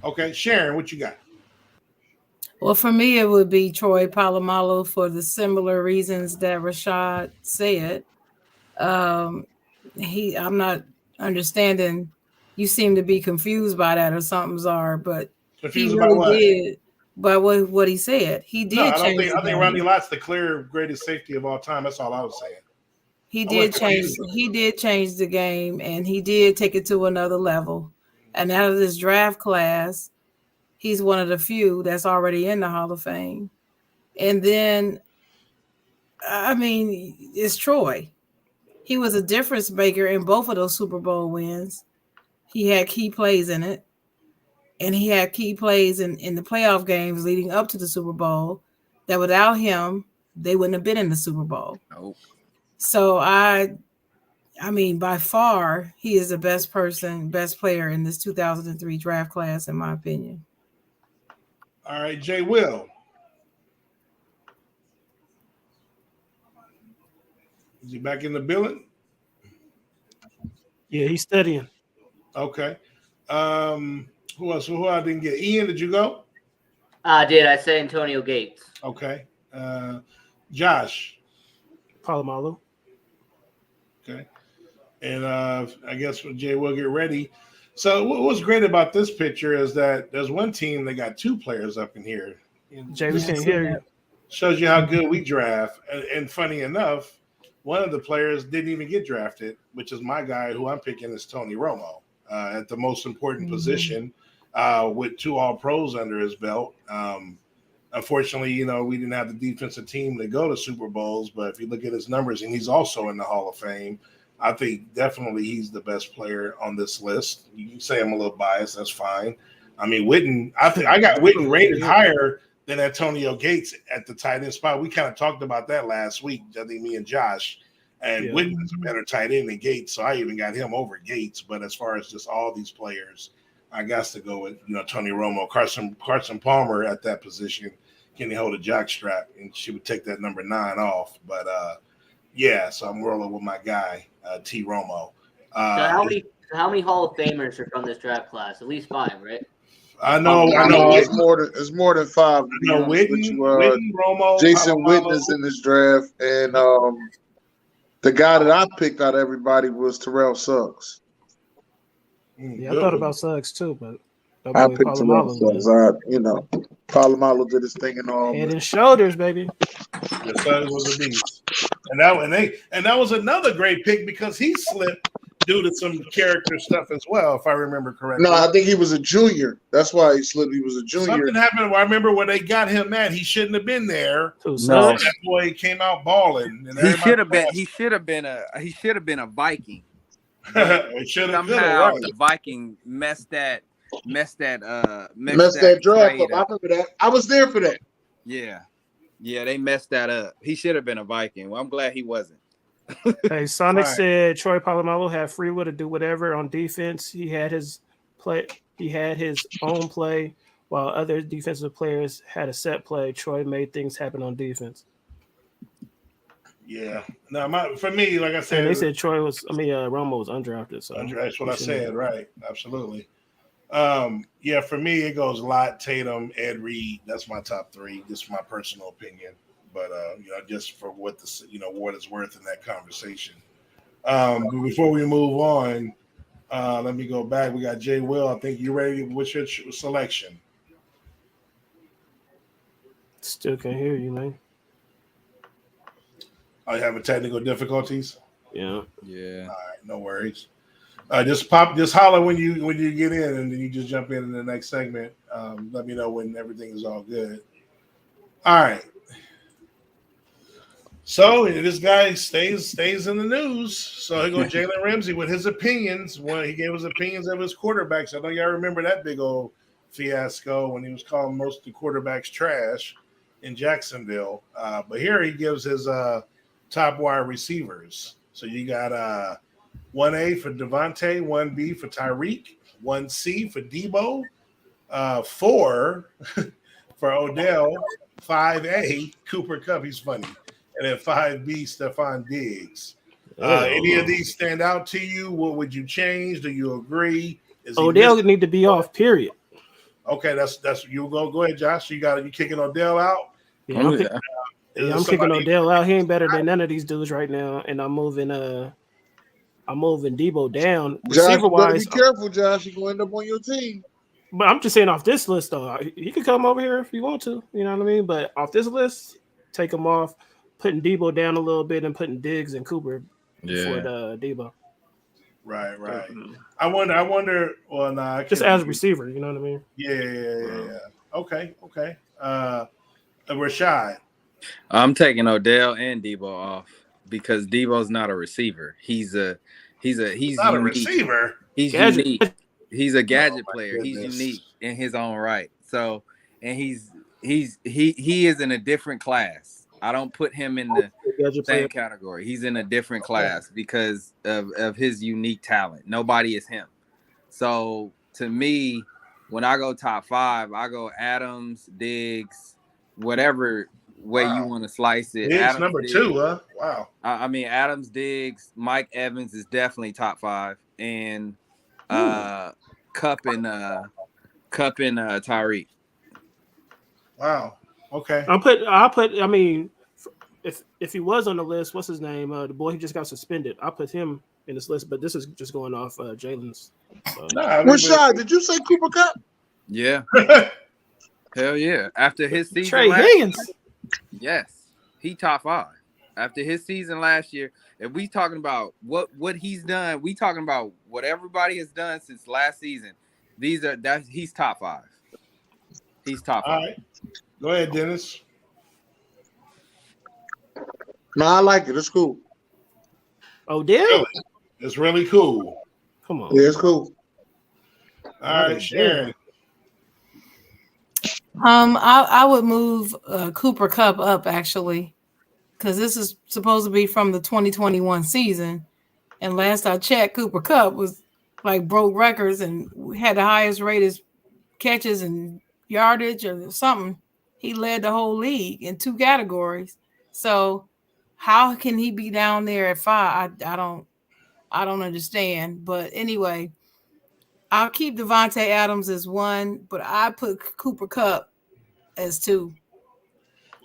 Okay, Sharon, what you got? Well, for me, it would be Troy Polamalu for the similar reasons that Rashad said. I'm not understanding. You seem to be confused by that, or something, Czar, but Confused he by really what? did. By what he said, he did. I think Ronnie Lott's the clear greatest safety of all time. That's all I was saying. He did change the game, and he did take it to another level. And out of this draft class, he's one of the few that's already in the Hall of Fame. And then, I mean, it's Troy. He was a difference maker in both of those Super Bowl wins. He had key plays in it. And he had key plays in the playoff games leading up to the Super Bowl that without him, they wouldn't have been in the Super Bowl. Nope. So I mean, by far, he is the best player in this 2003 draft class, in my opinion. All right, Jay Will. Is he back in the building? Yeah, he's studying. Okay. Who else? Who I didn't get? Ian, did you go? I did. I said Antonio Gates. Okay. Josh. Polamalu. Okay. And I guess when Jay will get ready. So what's great about this picture is that there's one team that got 2 players up in here. Jay, we can't hear you. Shows you how good we draft. And funny enough, one of the players didn't even get drafted, which is my guy who I'm picking is Tony Romo at the most important position with 2 All-Pros under his belt. Unfortunately, we didn't have the defensive team to go to Super Bowls, but if you look at his numbers, and he's also in the Hall of Fame, I think definitely he's the best player on this list. You can say I'm a little biased, that's fine. I mean, Witten, I got Witten rated higher than Antonio Gates at the tight end spot. We kind of talked about that last week, I think me and Josh, and Witten's a better tight end than Gates, so I even got him over Gates. But as far as just all these players, I got to go with Tony Romo. Carson Palmer at that position. Can he hold a jock strap? And she would take that number 9 off. But so I'm rolling with my guy, T. Romo. So how many Hall of Famers are from this draft class? At least 5, right? I know. It's more than 5. Witten, Romo, Jason Witten is in this draft, and the guy that I picked out of everybody was Terrell Suggs. Yeah, I thought about Suggs too, but I picked Terrell Suggs. Polamalu did his thing and all. Head and shoulders, baby. The Suggs was a beast, and that was another great pick because he slipped due to some character stuff as well, if I remember correctly. No, I think he was a junior. That's why he slipped. He was a junior. Something happened. I remember when they got him at. He shouldn't have been there. Who, No. Suggs? That boy came out balling. And He should have been. everybody He should have been a. He should have been a Viking. it should have been Somehow right. the Viking messed that Messed that draft trade up. I remember that. I was there for that. Yeah, they messed that up. He should have been a Viking. Well, I'm glad he wasn't. Hey, Sonic Right. said Troy Polamalu had free will to do whatever on defense. He had his play. He had his own play, while other defensive players had a set play. Troy made things happen on defense. Yeah. No, for me, like I And said, they said Troy was. Romo was undrafted. So that's what he I shouldn't- said. Right. Absolutely. Yeah, for me, it goes Lott, Tatum, Ed Reed. That's my top three. Just my personal opinion. But just for what what it's worth in that conversation. But before we move on, let me go back. We got Jay Will. I think you ready. What's your selection? Still can't hear you, man. Are you having technical difficulties? Yeah. Yeah. All right, no worries. Just holler when you get in, and then you just jump in the next segment. Let me know when everything is all good. All right. So this guy stays in the news. So here goes Jalen Ramsey with his opinions. When he gave his opinions of his quarterbacks. I know y'all remember that big old fiasco when he was calling most of the quarterbacks trash in Jacksonville. But here he gives his top wide receivers. So you got 1A for Devontae, 1B for Tyreek, 1C for Debo, 4 for Odell, 5A Cooper Kupp. He's funny. And then 5B, Stephon Diggs. Any of these stand out to you? What would you change? Do you agree? Is he Odell missing? need to be off. Period. Okay, that's you go ahead, Josh. You kicking Odell out? Yeah, I'm Is kicking there somebody- Odell out. He ain't better than none of these dudes right now. And I'm moving Debo down. Josh, Receiver you better wise, be careful, Josh. You're going to end up on your team. but I'm just saying off this list though. He can come over here if you want to. You know what I mean? But off this list, take him off, putting Debo down a little bit and putting Diggs and Cooper before the Debo. Right. I wonder. Well, nah, I Just can't- as a receiver, you know what I mean? Yeah. Okay. Rashad. I'm taking Odell and Debo off because Debo's not a receiver. He's Not a unique. receiver. He's Gadget. unique. He's a gadget Oh, my player. He's goodness. unique in his own right. So, and he is in a different class. I don't put him in the Gadget player. same category. He's in a different class because of his unique talent. Nobody is him. So to me, when I go top 5, I go Adams, Diggs, whatever way you want to slice it. Diggs Adams, number Diggs. 2, huh? Wow. I mean, Adams, Diggs, Mike Evans is definitely top 5, and Cup and Tyreek. Wow. Okay. I'll put. I mean, if he was on the list, what's his name? The boy who just got suspended. I'll put him in this list. But this is just going off Jalen's. So. Nah, I mean, Rashad, did you say Cooper Cup? Yeah, hell yeah. After his season, Trey last Higgins. yes, he top 5. After his season last year, if we talking about what he's done, we talking about what everybody has done since last season. He's top 5. He's top 5. all right. Go ahead, Dennis. No, I like it. It's cool. Odell. Really? It's really cool. Come on. Yeah, it's cool. All right, Sharon. I would move Cooper Cup up actually, because this is supposed to be from the 2021 season, and last I checked, Cooper Cup was like broke records and had the highest rated catches and yardage or something. He led the whole league in 2 categories. So how can he be down there at 5? I don't understand. But anyway, I'll keep Devontae Adams as 1, but I put Cooper Cup as 2.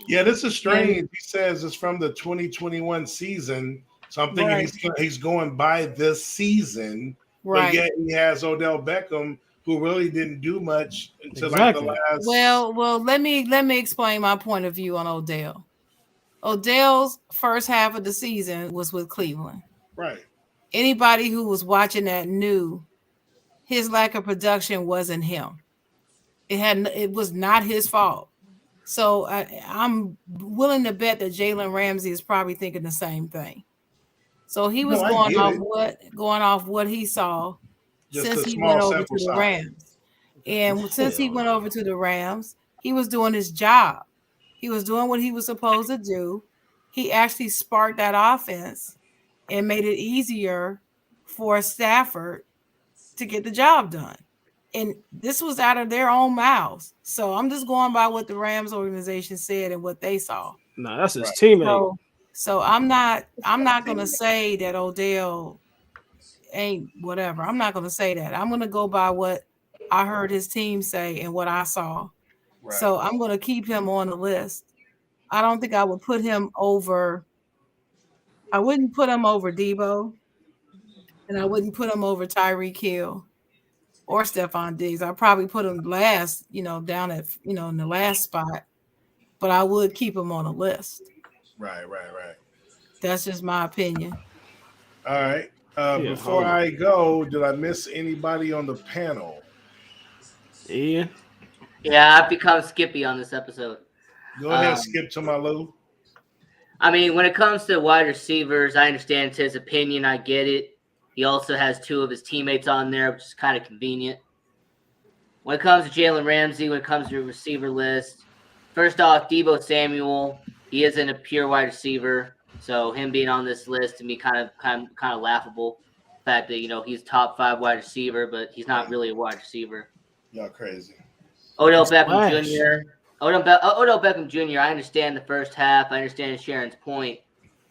Yeah, this is strange. He says it's from the 2021 season. So I'm thinking Right. he's going by this season. Right. But yet he has Odell Beckham, who really didn't do much until Exactly. like the last. Well, let me explain my point of view on Odell. Odell's first half of the season was with Cleveland. Right. Anybody who was watching that knew his lack of production wasn't him. It was not his fault. So I'm willing to bet that Jalen Ramsey is probably thinking the same thing. So he was No, I going get off what he saw Just since a he small went over to sample the size. Rams. And since he went over to the Rams, he was doing his job. He was doing what he was supposed to do. He actually sparked that offense and made it easier for Stafford to get the job done. And this was out of their own mouths. So I'm just going by what the Rams organization said and what they saw. Nah, that's his teammate. So I'm not gonna say that Odell ain't whatever. I'm not gonna say that. I'm gonna go by what I heard his team say and what I saw. Right. So I'm gonna keep him on the list. I don't think I would put him over. I wouldn't put him over Debo, and I wouldn't put him over Tyreek Hill or Stephon Diggs. I'd probably put him last, down at in the last spot. But I would keep him on the list. Right. That's just my opinion. All right. Before I go, did I miss anybody on the panel? Ian? Yeah, I've become Skippy on this episode. Go ahead, skip to my Lou. I mean, when it comes to wide receivers, I understand it's his opinion. I get it. He also has two of his teammates on there, which is kind of convenient. When it comes to Jalen Ramsey, when it comes to the receiver list, first off, Deebo Samuel, he isn't a pure wide receiver, so him being on this list to me kind of laughable. The fact that he's top 5 wide receiver, but he's not really a wide receiver. Y'all crazy. Odell Beckham Jr. Odell Beckham Jr. I understand the first half. I understand Sharon's point,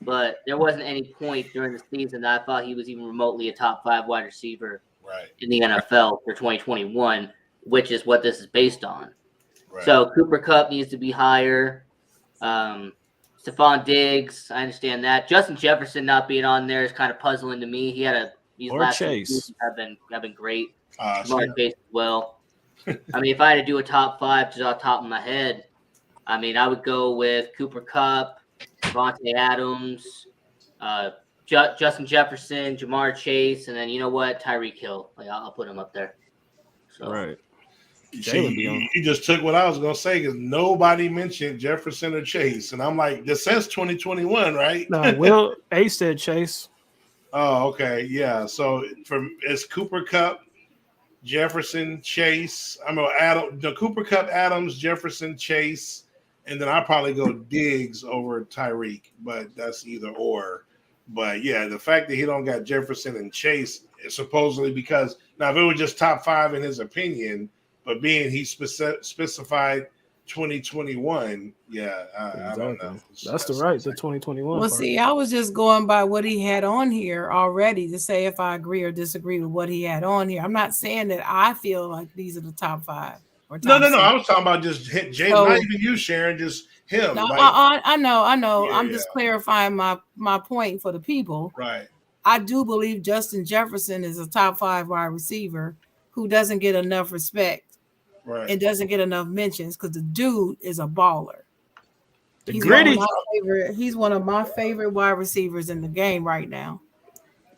but there wasn't any point during the season that I thought he was even remotely a top 5 wide receiver in the NFL for 2021, which is what this is based on. Right. So Cooper Kupp needs to be higher. Stephon Diggs, I understand that. Justin Jefferson not being on there is kind of puzzling to me. These last Chase have been great. Mark Chase as well. I mean, if I had to do a top 5 just off the top of my head, I mean, I would go with Cooper Kupp, Devontae Adams, Justin Jefferson, Jamar Chase, and then you know what, Tyreek Hill. I'll put him up there. So. Right. You just took what I was gonna say because nobody mentioned Jefferson or Chase, and I'm like, this says 2021, right? No, Will A said Chase. Oh, okay, yeah. So it's Cooper Kupp, Jefferson, Chase. Cooper Kupp, Adams, Jefferson, Chase, and then I'll probably go Diggs over Tyreek, but that's either or. But yeah, the fact that he don't got Jefferson and Chase is supposedly because now if it was just top 5 in his opinion, but being he specified 2021, I don't know. That's the 2021. Well, see, I was just going by what he had on here already to say if I agree or disagree with what he had on here. I'm not saying that I feel like these are the top 5. Or top no. I was talking about just Jay, not even you, Sharon, just him. No, I know. Yeah, I'm just clarifying my point for the people. Right. I do believe Justin Jefferson is a top 5 wide receiver who doesn't get enough respect. Right. And doesn't get enough mentions because the dude is a baller. He's one of my favorite wide receivers in the game right now,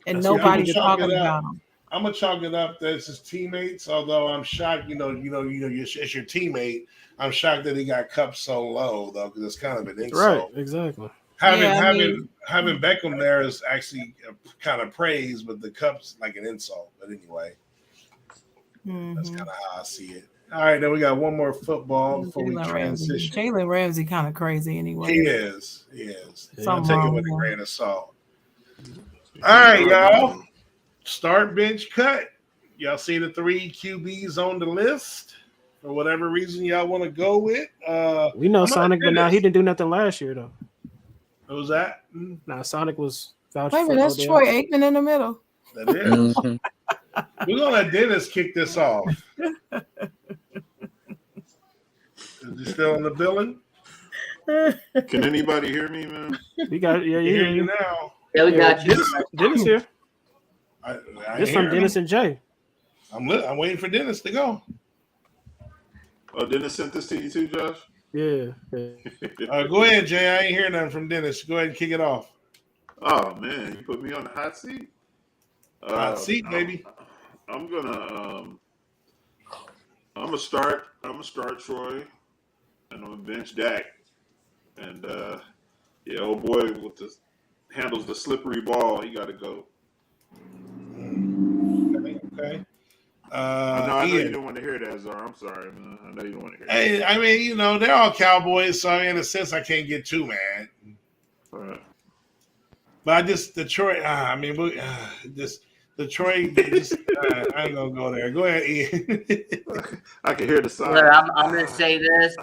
and nobody's talking about him. I'm gonna chalk it up that it's his teammates. Although I'm shocked, it's your teammate. I'm shocked that he got Kupp so low though, because it's kind of an insult. Right, exactly. Having Beckham there is actually kind of praise, but the Kupp's like an insult. But anyway, that's kind of how I see it. All right, then we got one more football before we transition. Jalen Ramsey kind of crazy anyway. He is. I'll take it with a grain of salt. All right, y'all. Start, bench, cut. Y'all see the 3 QBs on the list for whatever reason y'all want to go with. We know Sonic, but now he didn't do nothing last year though. What was that? Nah, Sonic was vouched for. That's Troy Aikman in the middle. That is. We're gonna let Dennis kick this off. Is he still in the building? Can anybody hear me, man? We got you hear you now. Yeah, we got you. Dennis here. This from Dennis and Jay. I'm waiting for Dennis to go. Oh, Dennis sent this to you too, Josh? Yeah. Go ahead, Jay. I ain't hearing nothing from Dennis. Go ahead and kick it off. Oh man, you put me on the hot seat. Hot seat, maybe. I'm gonna start Troy, and I'm gonna bench Dak, and yeah, old boy handles the slippery ball. He got to go. Okay. I know you Ian. don't want to hear that, Zar. I'm sorry, man. I know you don't want to hear that. Hey, I mean, you know, they're all Cowboys, so in a sense, I can't get too mad. All right. But I just Detroit. Detroit. I ain't gonna go there. Go ahead, Ian. I can hear the sigh. Look, I'm going to say this.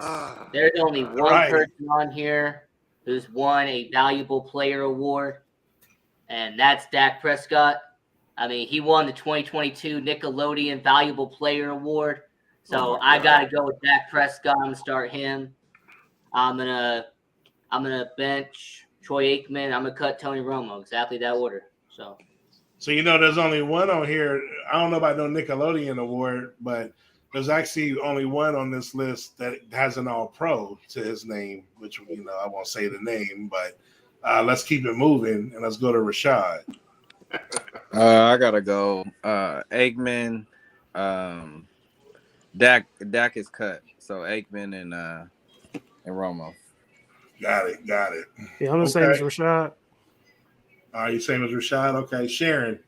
There's only one Right. person on here who's won a valuable player award, and that's Dak Prescott. I mean, he won the 2022 Nickelodeon Valuable Player Award. So I got to go with Dak Prescott. I'm going to start him. I'm gonna bench Troy Aikman. I'm going to cut Tony Romo. Exactly that order. So, you know, there's only one on here. I don't know about no Nickelodeon award, but there's actually only one on this list that has an all-pro to his name, which, you know, I won't say the name, but let's keep it moving, and let's go to Rashad. I gotta go. Aikman, Dak is cut. So Aikman and Romo. Got it. Yeah, I'm the same as Rashad. You same as Rashad? Okay. Sharon.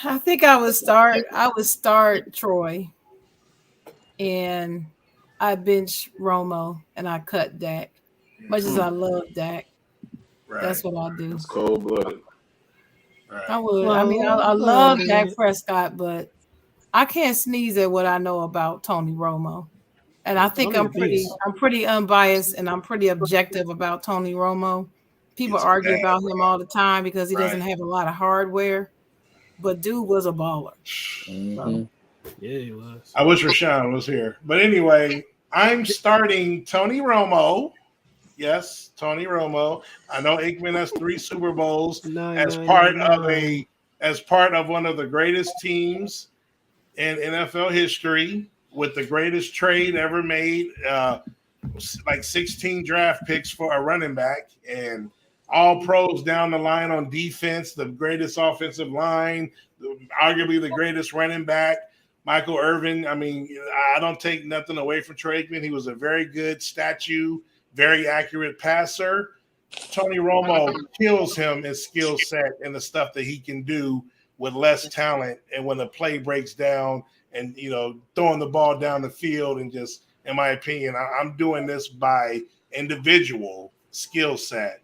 I think I would start Troy, and I bench Romo, and I cut Dak. Much as I love Dak, Right. that's what I do. It's cold blooded. Right. I would. I mean, I love Dak Prescott, but I can't sneeze at what I know about Tony Romo. And I think I'm pretty unbiased, and I'm pretty objective about Tony Romo. People It's argue bad, about him all the time because he doesn't Right. have a lot of hardware, but dude was a baller. Mm-hmm. Yeah, he was. I wish Rashawn was here. But anyway, I'm starting Tony Romo. Yes, Tony Romo. I know Aikman has 3 Super Bowls as part of one of the greatest teams in NFL history, with the greatest trade ever made, like 16 draft picks for a running back, and all pros down the line on defense, the greatest offensive line, arguably the greatest running back, Michael Irvin. I mean, I don't take nothing away from Troy Aikman. He was a very good statue, very accurate passer. Tony Romo kills him in skill set and the stuff that he can do with less talent, and when the play breaks down and, you know, throwing the ball down the field, and just, in my opinion, I'm doing this by individual skill set.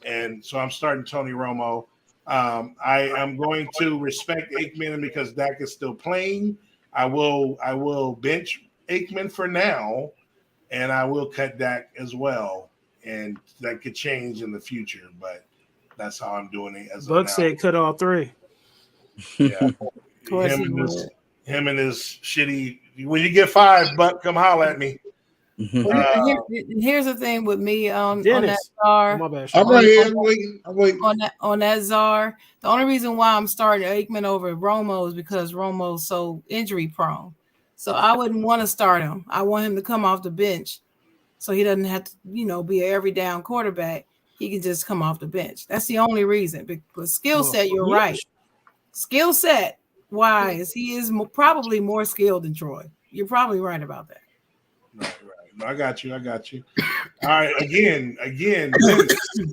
And so I'm starting Tony Romo. I am going to respect Aikman because Dak is still playing. I will bench Aikman for now, and I will cut Dak as well. And that could change in the future, but that's how I'm doing it. As Buck said cut all 3. Yeah. Him and his shitty. When you get 5, Buck, come holler at me. Here's the thing with me on that Oh, czar. my bad. I'm right here. I'm waiting. On that czar. The only reason why I'm starting Aikman over Romo is because Romo's so injury prone. So I wouldn't want to start him. I want him to come off the bench, so he doesn't have to, be an every down quarterback. He can just come off the bench. That's the only reason. Because skill set, you're right. Skill set wise, he is probably more skilled than Troy. You're probably right about that. Right. No, I got you. All right. Again,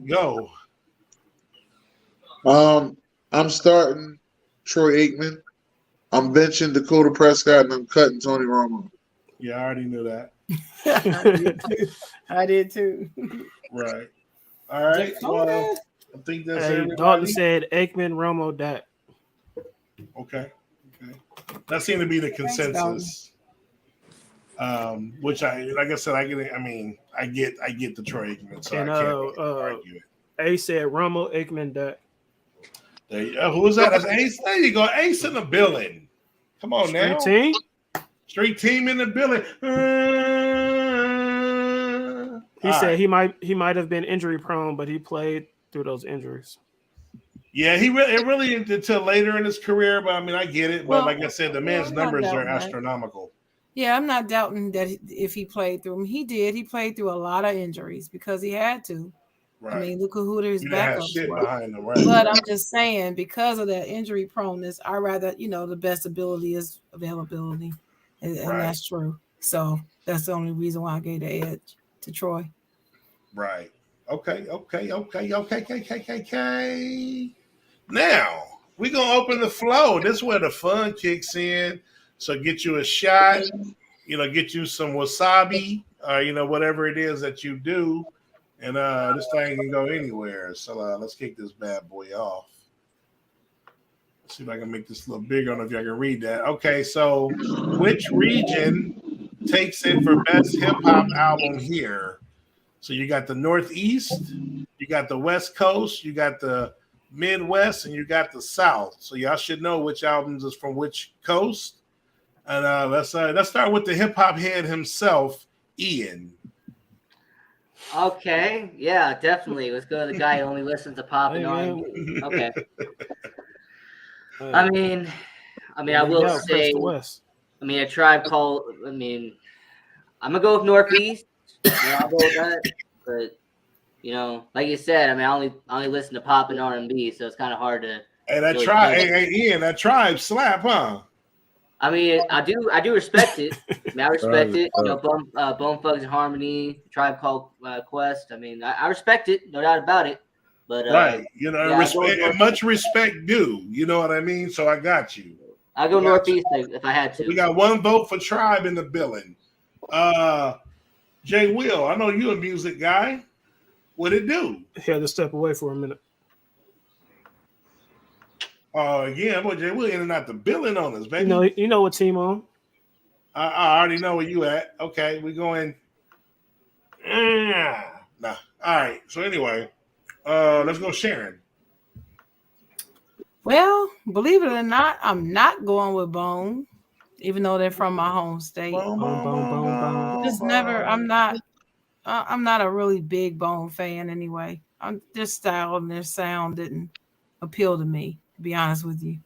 go. I'm starting Troy Aikman. I'm benching Dakota Prescott, and I'm cutting Tony Romo. Yeah, I already knew that. I did too. Right. All right. Well, I think that's everybody. Dalton said Aikman, Romo, Dak. Okay. That seemed to be the consensus. Which I get the Troy Aikman, so And I can't argue it. A said Romo, Aikman, Dak. Who was that? That's Ace. There you go. Ace in the building. Come on now. Street team in the building. He said he might have been injury prone, but he played through those injuries. Yeah, it really until later in his career, but I mean, I get it. But like I said, the man's numbers are astronomical. Yeah, I'm not doubting that if he played through them. He did. He played through a lot of injuries because he had to. Right. I mean, look at who their you didn't have backups shit were. behind them, right? But I'm just saying, because of that injury proneness, I rather, the best ability is availability, and Right. that's true. So that's the only reason why I gave the edge to Troy. Right. Okay. Now we're gonna open the flow. This is where the fun kicks in. So get you a shot, get you some wasabi, whatever it is that you do. And this thing can go anywhere. So let's kick this bad boy off. Let's see if I can make this a little bigger. I don't know if y'all can read that. Okay, so which region takes it for best hip hop album here? So you got the Northeast, you got the West Coast, you got the Midwest, and you got the South. So y'all should know which albums is from which coast. And let's start with the hip hop head himself, Ian. Okay, yeah, definitely. Let's go to the guy who only listens to pop and R&B. Okay. I mean, I will say, a Tribe Called. I'm gonna go with Northeast. I'll go with that. But like you said, I only listen to pop and R&B, so it's kind of hard to. Hey, that really Tribe, Ian, that Tribe slap, huh? I do respect it. I respect it. Bone Thugs and Harmony, Tribe Called Quest. I respect it, no doubt about it. But right, respect, much respect due. You know what I mean? So I got you. I'll go Northeast if I had to. We got one vote for Tribe in the billing. Jay Will, I know you a music guy. What it do? He had to step away for a minute. Yeah, boy, Jay Will in and out the billing on us, baby. You know what team on? I already know where you at. Okay, we going. Nah. All right. So anyway, let's go, Sharon. Well, believe it or not, I'm not going with Bone, even though they're from my home state. I'm not a really big Bone fan anyway. Their style and their sound didn't appeal to me, to be honest with you.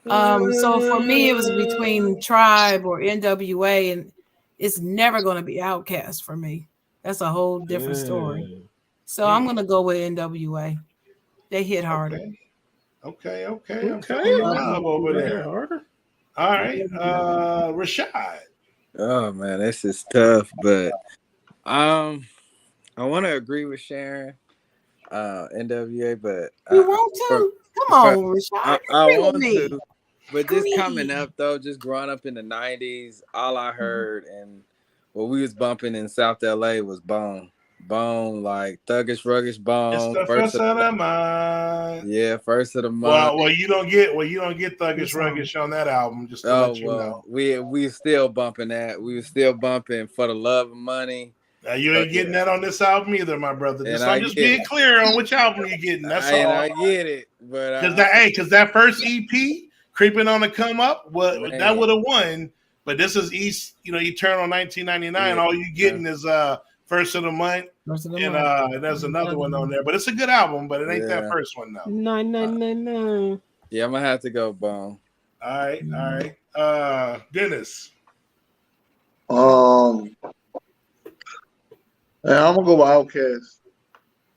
So for me, it was between Tribe or NWA, and it's never going to be Outkast for me. That's a whole different story. So I'm going to go with NWA. They hit harder. Okay. Over there. Harder. All right, Rashad. Oh man, this is tough, but I want to agree with Sharon, NWA, but you want to? Come on, Rashad. I want to, but just coming up though, just growing up in the '90s, all I heard and what we was bumping in South LA was Bone, like Thuggish Ruggish Bone. It's the first of the month. Yeah, first of the month. Well, you don't get Thuggish Ruggish on that album. Just to let you know, we still bumping that. We were still bumping For the Love of Money. Now you ain't getting that on this album either, my brother. I'm just being clear on which album you're getting. That's all. I get it, but because that first EP, Creeping on the Come Up, that would have won. But this is Eternal 1999. All you getting is First of the Month, and there's another one on there. But it's a good album, but it ain't that first one though. No. Yeah, I'm gonna have to go Bone. All right. Dennis. I'm gonna go with Outkast.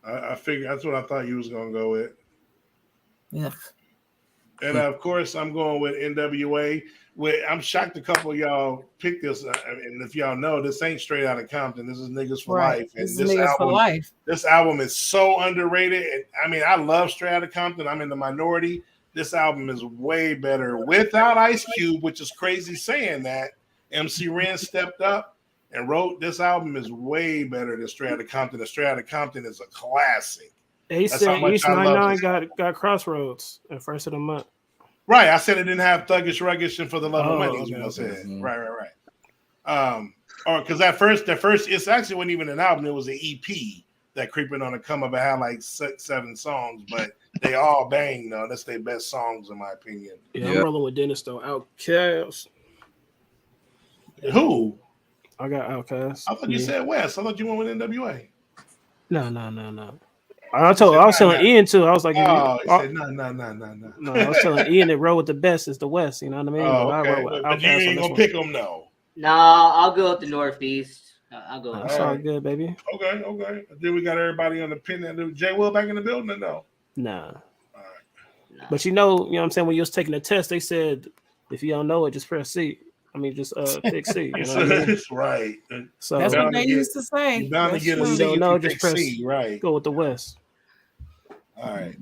I figured that's what I thought you was gonna go with. Yeah. And of course, I'm going with NWA. I'm shocked a couple of y'all picked this. And if y'all know, this ain't Straight Outta Compton. This is Niggas for Life. And this album is so underrated. I love Straight Outta Compton. I'm in the minority. This album is way better without Ice Cube, which is crazy saying that. MC Ren stepped up and wrote this album is way better than Straight Outta Compton. Straight Outta Compton is a classic. He said East 99 got Crossroads at First of the Month. Right. I said it didn't have Thuggish Ruggish and For the Love of Money. Is what I said. Mm-hmm. Right. Or because that first, it's actually wasn't even an album. It was an EP that Creeping on the Come Up. It had like 7 songs, but they all bang though. That's their best songs in my opinion. Yeah, I'm rolling with Dennis though. Outkast. Who? I got Outkast. I thought you said West. I thought you went with NWA. No. I was telling Ian too. I was like, he said no. No, I was telling Ian that roll with the best is the West. You know what I mean? But you ain't gonna pick them, no. No, I'll go with the Northeast. I'll go with That's that. all good, baby. Okay. Then we got everybody on the pin. And Jay Will back in the building or no? Nah. All right. Nah. But you know what I'm saying? When you was taking the test, they said if you don't know it, just press C. I mean, just pick C. You know what I mean? That's right. So That's Bound what to they get- used to say. You're bound to That's get a true. You C don't if know, you just pick press- C, right? go with the West. All right.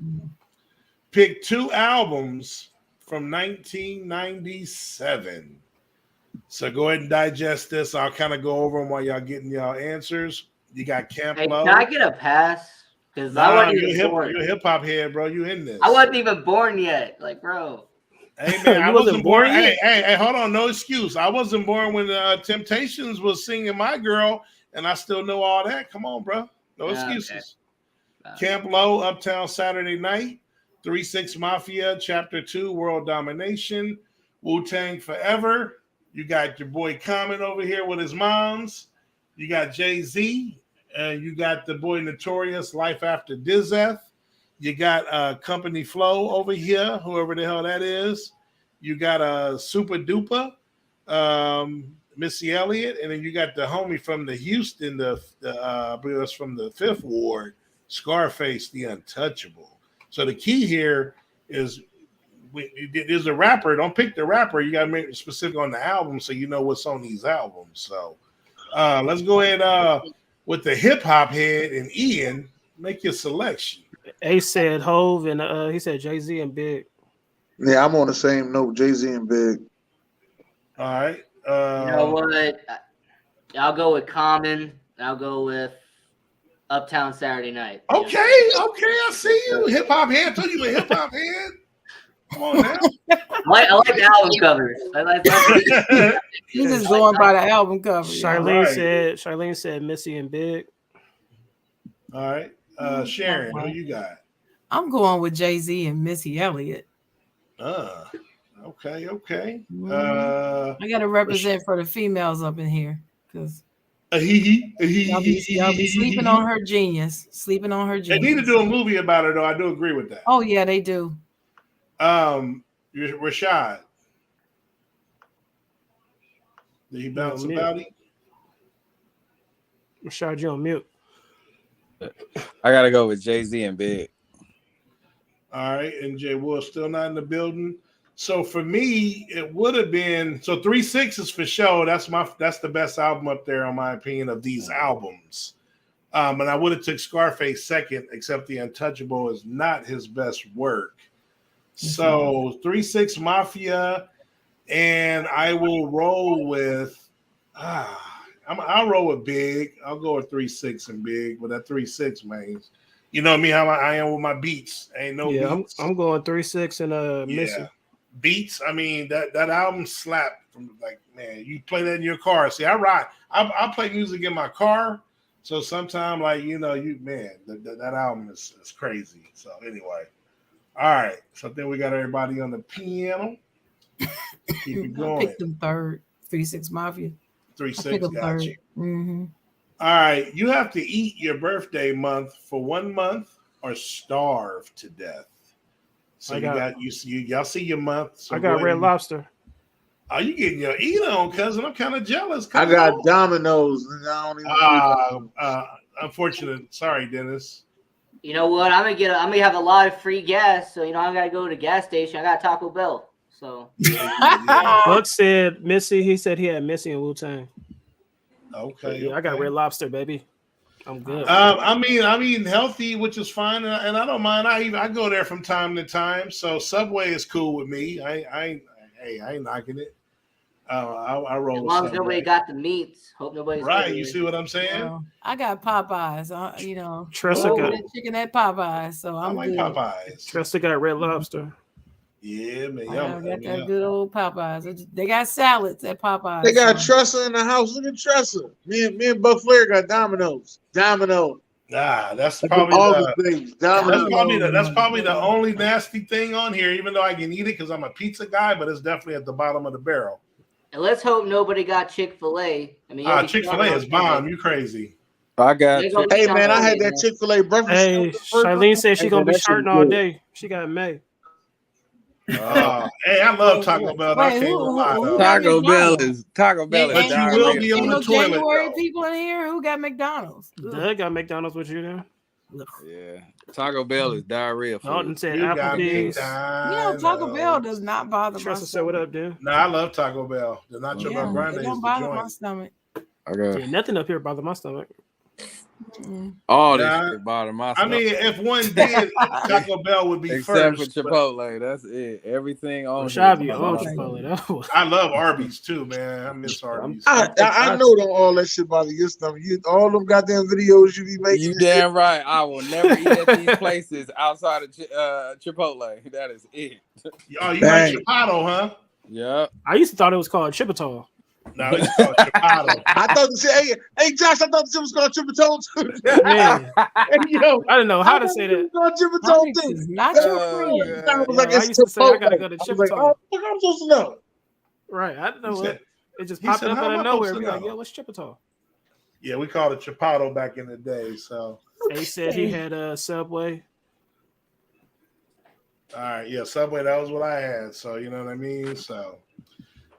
Pick 2 albums from 1997. So go ahead and digest this. I'll kind of go over them while y'all getting y'all answers. You got Camp Hey, Low. can I get a pass? Because I Nah, wasn't you're even born. a hip hop head, bro. You in this? I wasn't even born yet. Like, bro. Hey man, You I wasn't wasn't born. born yet? Hey, hold on, no excuse. I wasn't born when Temptations was singing "My Girl," and I still know all that. Come on, bro. No Okay. excuses. Camp Low, Uptown Saturday Night, 3-6 Mafia, Chapter 2, World Domination, Wu-Tang Forever. You got your boy Common over here with his moms. You got Jay-Z. You got the boy Notorious, Life After Dizeth. You got Company Flow over here, whoever the hell that is. You got Super Duper, Missy Elliott, and then you got the homie from the Houston, the from the Fifth Ward, Scarface, the Untouchable. So the key here is there's a rapper. Don't pick the rapper. You got to make it specific on the album so you know what's on these albums. So let's go ahead with the hip hop head and Ian. Make your selection. Ace said Hove, and he said Jay-Z and Big. Yeah, I'm on the same note. Jay-Z and Big. All right. You know what? I'll go with Common. I'll go with Uptown Saturday Night. Okay, I see you. Hip hop head. I told you a hip hop head. Come on now. I like the album covers. I like You just going by the album cover. Charlene said Missy and Big. All right. Sharon, who you got? I'm going with Jay-Z and Missy Elliott. Okay. I got to represent for the females up in here because y'all Y'all be sleeping on her genius. Sleeping on her They genius. need to do a movie about her, though. I do agree with that. Oh yeah, they do. Rashad. Did he bounce Yeah, about it? Rashad, you on mute. I gotta go with Jay-Z and Big. All right, and Jay Will still not in the building. So for me, it would have been 3-6 is for sure. That's the best album up there, in my opinion, of these albums. And I would have took Scarface second, except The Untouchable is not his best work. So 3-6 Mafia, and I will roll with I'll roll with Big. I'll go with 3-6 and Big, but that 3-6, man. You know me, how I am with my beats. Ain't no beats. I'm going 3-6 and Missy. Beats. I mean, that album slapped from like, man, you play that in your car. See, I ride. I play music in my car. So sometimes, like, that album is crazy. So anyway. All right. So then we got everybody on the piano. Keep it I going. picked them third. 3-6 Mafia. 3-6, got you. Mm-hmm. All right. You have to eat your birthday month for 1 month or starve to death. So y'all see your month. So I got Red Lobster. Are you getting your eat on, cousin? I'm kind of jealous. I got Domino's. And I don't even unfortunate. Sorry, Dennis. You know what? I'm gonna have a lot of free gas, so I gotta go to the gas station. I got Taco Bell. So Buck said Missy. He said he had Missy and Wu-Tang. Okay. I got Red Lobster, baby. I'm good. I mean healthy, which is fine, and I don't mind. I go there from time to time. So Subway is cool with me. I ain't knocking it. I roll. As long as nobody got the meats. Hope nobody's right. You see what I'm saying? Well, I got Popeyes. Tressa got chicken at Popeyes, so I'm like good. Popeyes. Tressa got Red Lobster. Yeah, man. I got that good old Popeyes. They got salads at Popeyes. They got Tressa in the house. Look at Tressa. Me and Buck Flair got Domino's. That's probably Domino's. the only nasty thing on here. Even though I can eat it because I'm a pizza guy, but it's definitely at the bottom of the barrel. And let's hope nobody got Chick-fil-A. I mean, Chick-fil-A is bomb. You crazy? I got. Hey man, I had that Chick-fil-A breakfast. Hey, Charlene said she's gonna be shirting all day. She got May. Hey, I love Taco Bell. I Wait, can't even lie who though. got Taco Bell McDonald's? is Taco Bell But is you will diarrhea. be on Ain't the no toilet, January though. people in here who got McDonald's. Doug got McDonald's with you there. Yeah, Taco Bell is diarrhea Dalton food. said You got Applebee's. Taco Bell does not bother my Tressa said, "What stomach. up, dude?" No, I love Taco Bell. The Nacho Bell Grande It is don't the bother my joint. stomach. Okay. Yeah, nothing up here bother my stomach. All this Nah, shit bother my I stomach. mean, if one did, Taco Bell would be Except first. for but Chipotle, that's it. Everything on here Rashabi bother on my Chipotle. stomach. That was- I love Arby's too, man. I miss Arby's. I know don't all that shit bother your stomach. All them goddamn videos you be making. You damn right. I will never eat at these places outside of Chipotle. That is it. Oh, you Dang. like Chipotle, huh? Yep. I used to thought it was called Chipotle. No, it's called Chipotle. I thought the shit. Hey, Josh, I thought the shit was called Triple Tone too. Man, Hey, yo, I didn't know how I to thought say it that. was called Triple Tone Onyx too. is not your Oh, friend. God. I was Yeah, like, I it's used to say I gotta Chipotle. go to I was like, Chipotle. oh, fuck, I'm supposed to know. Right, I didn't know He what. said- It just he popped said, up "How out am I of nowhere. supposed We to like, know?" yo, what's Chipotle? Yeah, we called it Chipotle back in the day. So, And he said he had a Subway. all right, yeah, Subway. That was what I had. So, you know what I mean. So,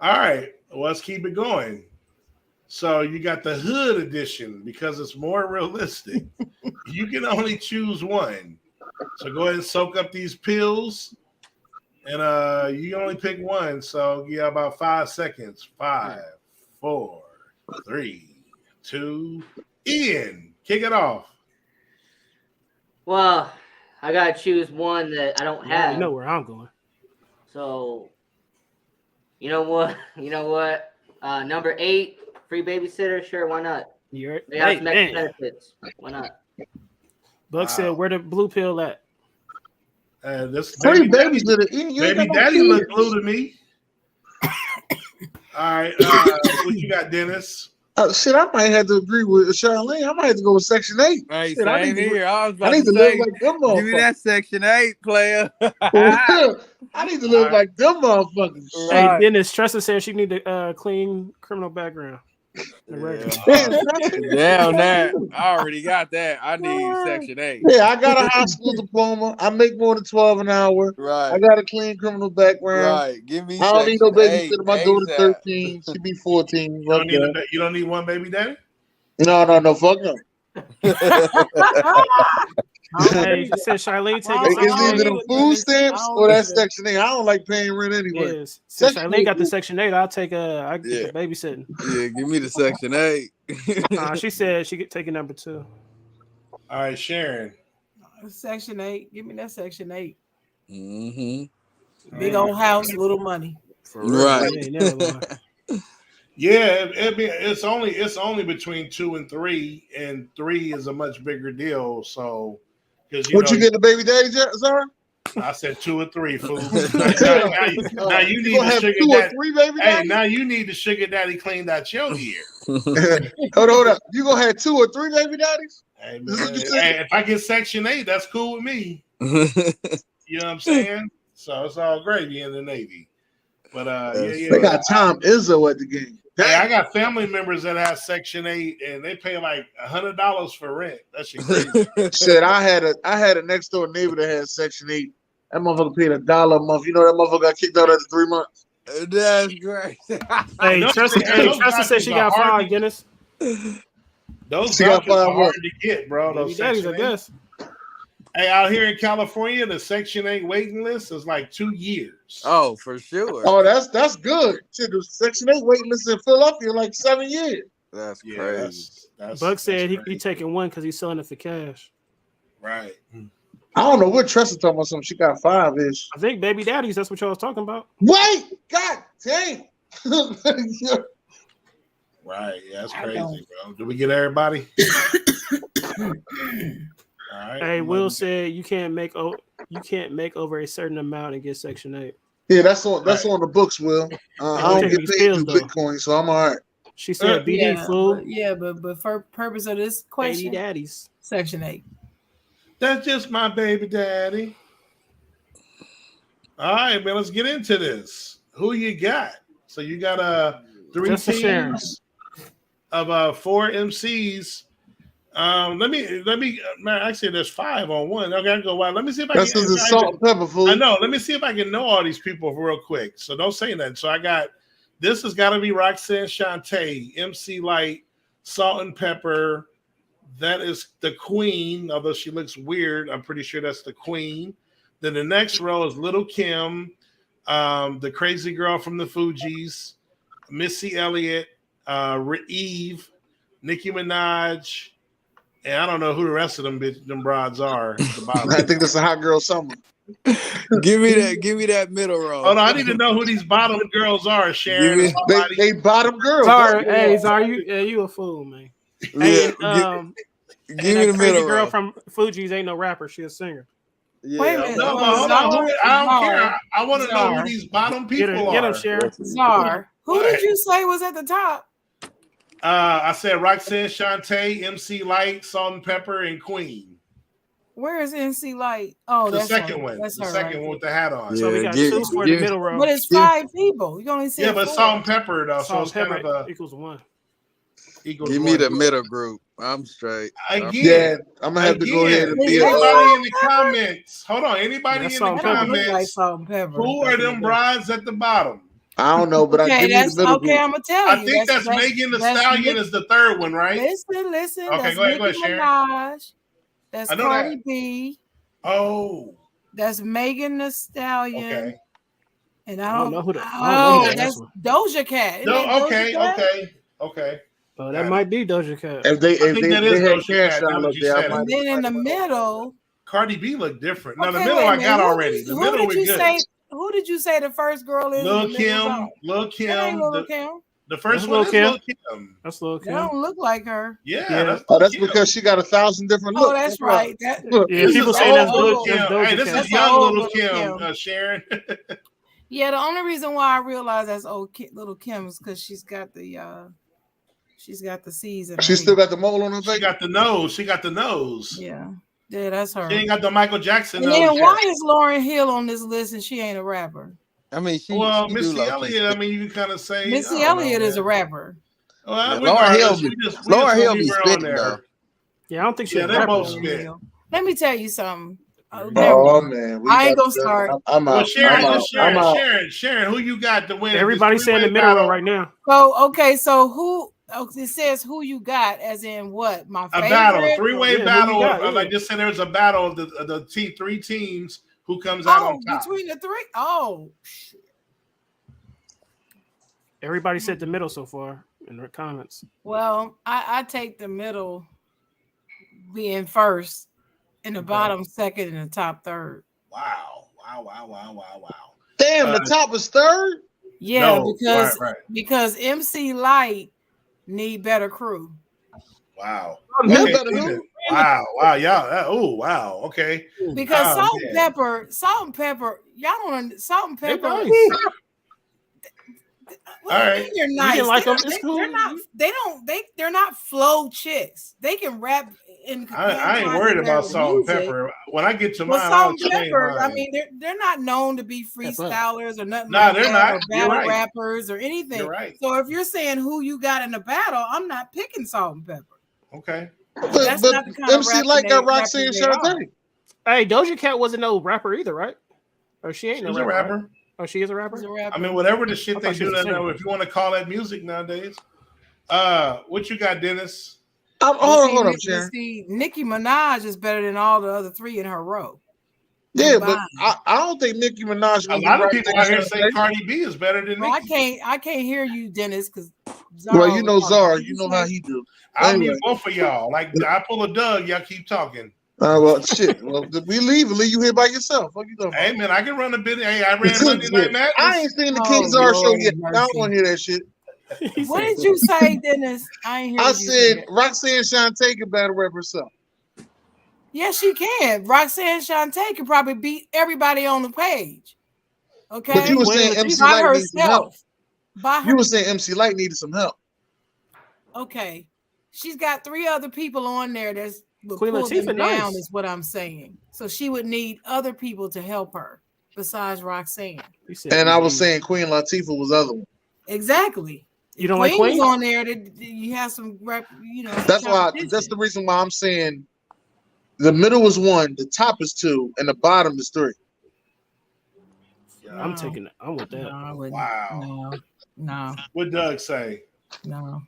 all right, well, let's keep it going. So you got the hood edition because it's more realistic. You can only choose one. So go ahead and soak up these pills. And you can only pick one. So you got about 5 seconds. 5, 4, 3, 2, Ian. Kick it off. Well, I gotta choose one that I don't Yeah, have. you know where I'm going. So, you know what? Number 8, free babysitter. Sure, why not? You heard? They have Hey, some extra man. benefits. Why not? Buck said, Wow. "Where the blue pill at?" This Free baby babies with it. You ain't baby got no daddy kids. look blue to me. All right, what you got, Dennis? Shit, I might have to agree with Charlene. I might have to go with Section 8. Hey, Shit, I same need to- here. I was I about need to to live say, like them give me motherfuckers. that Section 8, player. I need to live Alright. like them motherfuckers. Hey, Right. Dennis Tressa said she need a clean criminal background. The record. Damn, Damn that. I already got that. I need Section 8. yeah, I got a high school diploma. I make more than 12 an hour. I Right. got a clean criminal background. Right. Give me I don't need no Section 8 babysitter. My daughter's ASAP. 13. She be 14. You Fuck don't need that. you don't need one baby daddy? No, fuck no. Hey, she said Charlene It's taking Hey, Section either 8. them food stamps I or don't that Section 8. I don't like paying rent anyway. Yes. Since Section Charlene 8. got the Section 8, I'll take I get Yeah. the babysitting. Yeah, give me the Section 8. She said she could take a number 2. All right, Sharon. Section 8. Give me that Section 8. Mm-hmm. Big old house, little money. For real. Right. You ain't never lying. Yeah, it's only between 2 and 3, and 3 is a much bigger deal. So, because What you get the baby daddy, Zara? I said 2 or 3, fool. now you You need gonna to have sugar 2 or daddy. 3 baby Hey, daddies? now you need to sugar daddy cleaned out your ear. Hold up. You gonna have 2 or 3 baby daddies? Hey, This is what man, you said? hey, if I get Section 8, that's cool with me. You know what I'm saying? So it's all gravy in the Navy. But yeah. They got Tom Izzo at the game. Hey, I got family members that have Section 8 and they pay like $100 for rent. That shit crazy. Shit, I had a next door neighbor that had Section 8. That motherfucker paid $1 a month. You know that motherfucker got kicked out after 3 months. That's great. Hey, Those- Tressa those said she doctors got are hard 5, Dennis. Those She got doctors are 5 hard what? to get, bro. Baby Those daddies, I Section 8. guess. Hey, out here in California, the Section 8 waiting list is like 2 years. Oh, for sure. Oh, that's good. Shit, the Section 8 waiting list in Philadelphia like 7 years. That's Yeah, crazy. that's Buck said he crazy. taking one because he's selling it for cash. Right. I don't know what Tressa talking about. Something she got 5-ish. I think baby daddies, that's what y'all was talking about. Wait, god dang. Right. Yeah, that's I crazy, don't. bro. Did we get everybody? All right. Hey, Will said you can't make over a certain amount and get Section 8. Yeah, that's on Right. the books, Will. I don't Taking get these paid pills, through though. Bitcoin, so I'm all right. She said BD fool. But for purpose of this Baby question, daddies. Section 8. That's just my baby daddy. All right, man. Let's get into this. Who you got? So you got 3 Just a share. teams of 4 MCs. Let me. Man, actually, there's 5 on one. Okay, I go wide. Let me see if I That's can. because it's salt and pepper food. I know. Let me see if I can know all these people real quick. So don't say nothing. So I got this has got to be Roxanne Shante, MC Light, Salt and Pepper. That is the Queen, although she looks weird. I'm pretty sure that's the Queen. Then the next row is Little Kim, the crazy girl from the Fugees, Missy Elliott, Eve, Nicki Minaj, and I don't know who the rest of them broads are. At the bottom. I think that's a hot girl summer. Give me that middle row. Oh no, I need to know who these bottom girls are, Sharon. They bottom girls. Sorry, hey, sorry, you a fool, man. Hey, Give me the middle girl row. from Fuji's ain't no rapper. She a singer. Yeah. Wait a minute. No, hold on. I don't care. I want to know Czar. who these bottom Get people him, are. Sharon. Czar. Who What? did you say was at the top? I said Roxanne Shante, MC Light, Salt and Pepper, and Queen. Where is NC Light? Oh, The that's second her. one. That's The her second right one with the hat on. So we got give- 2 for give- the middle there. row. But it's 5 people. You only said Yeah, but 4. Salt and Pepper though, so Salt it's and kind pepper of a equals 1. equal. Give me the middle group. I'm straight. Again. Yeah, I'm gonna have to go ahead and be Again. Anybody in the comments? Hold on. Anybody That's in salt the and That pepper. don't look like comments? Salt and Pepper. Who are them brides at the bottom? I don't know, but I Okay, give me that's the middle okay. group. I'm gonna tell you. I think that's Megan Thee that's Stallion Nick- is the third one, right? Listen. Okay, That's go ahead, Nicki Sharon. Minaj. That's I know Cardi that. B. Oh, That's Megan Thee Stallion. okay. And I I don't don't know who the- I don't Oh, know who that's one. Doja Cat. Isn't that No, Doja Cat? okay. That Got might be Doja Cat. If they think that is had Doja cash Cat, now out that up you there, I said it. might. And then in the middle. Cardi B look different. Now the Okay, middle wait a I minute. got Who already. did- The who middle did we you good. say? Who did you say the first girl is? Lil in the middle Kim, zone? Lil That ain't Kim. Lil Kim. The first That's one Lil is Kim. Lil Kim. That's Lil That Kim. don't look like her. Yeah, Yeah. that's Oh, Lil that's Kim. because she got 1,000 different looks. Oh, that's right. That, Yeah, This people is say old that's Lil Doja, Kim. that's Doja Hey, this Cat. is That's young old Lil Lil Kim, Kim. Sharon. yeah, the only reason why I realized that's Little Kim is because she's got the C's in her She still hair. got the mole on her She face. got the nose. She got the nose. Yeah, that's her. She ain't got the Michael Jackson And nose then yet. why is Lauryn Hill on this list and she ain't a rapper? I mean, she. Well, she Missy do low-key Elliott, I mean, you can kind of say Missy I don't know, Elliott is man. a rapper. Well, Yeah, Lauryn regardless, Hill we just Lauryn gonna Hill leave be her on spitting, there. though. Yeah, I don't think she's Yeah, a they rapper. both though. spit. Let me tell you something. Oh Never. man, I ain't gonna start. I'm Well, out. Sharon, I'm out. Sharon, who you got to win? Everybody's this saying the three-way middle row battle? right now. So who? It says who you got, as in what? My A favorite. battle, three-way Yeah, who battle. you got, Like yeah. just say there's a battle of the three teams who comes out on top. Between the three. Oh, Everybody said the middle so far in the comments. well, I take the middle being first, and the bottom second, and the top third. Wow. Damn, the top is third. Yeah, No, right. because MC Light need better crew. Wow. Who Okay, better who? Wow, yeah. Oh, wow. Okay. Because Oh, salt man. and pepper, y'all don't salt and They pepper. nice. Well, All right. they're nice. didn't like they're, them? It's cool. they're not flow chicks. They can rap in. I ain't worried about salt and pepper. When I get to mine, But I'll salt and change pepper, I mine. mean, they're not known to be freestylers or nothing. Nah, like they're that, not. or You're battle right. rappers or anything. You're right. So if you're saying who you got in the battle, I'm not picking salt and pepper. Okay. But That's not the kind of MC rapping Light got they- Roxanne rappers they are. Shante. Hey, Doja Cat wasn't no rapper either, right? Or she ain't She's no a rapper. rapper. Right? Oh, she is a rapper? He's a rapper. I mean, whatever the shit I they thought she do was a now, singer. if you want to call that music nowadays. What you got, Dennis? Hold on, Sharon. See, Nicki Minaj is better than all the other three in her row. Yeah, but Combined. I don't think Nicki Minaj. A lot of people out here say Cardi B is better than Well, Nicki. I can't hear you, Dennis, because Well, you know Zara, you know how he do. I'll Anyway. mute both of y'all. Like I pull a Doug, y'all keep talking. Well, shit. Well, we leave you here by yourself. What you talking about? Hey man, I can run a bit. Hey, I ran Monday Night Madness. I ain't seen the Oh, King Zara show Lord yet. have I don't mercy. want to hear that shit. He What said- did you say, Dennis? I ain't hear I you say said that. Roxanne Shante can battle rap herself. Yes, she can. Roxanne Shante can probably beat everybody on the page. Okay, But you were saying Well, MC by Light needs some help. herself. By her. You were saying MC Light needed some help. Okay, she's got three other people on there that's will Queen pull them Latifah, down. nice. Is what I'm saying. So she would need other people to help her besides Roxanne. he said And I was he- saying Queen Latifah was the other one. Exactly. You don't like Queen's Queen? on there. That you have some rep. You know, some That's why. competition. That's the reason why I'm saying the middle is 1, the top is 2, and the bottom is 3. I'm taking it. I'm with that. No, I wouldn't. Wow. No. What Doug say? No.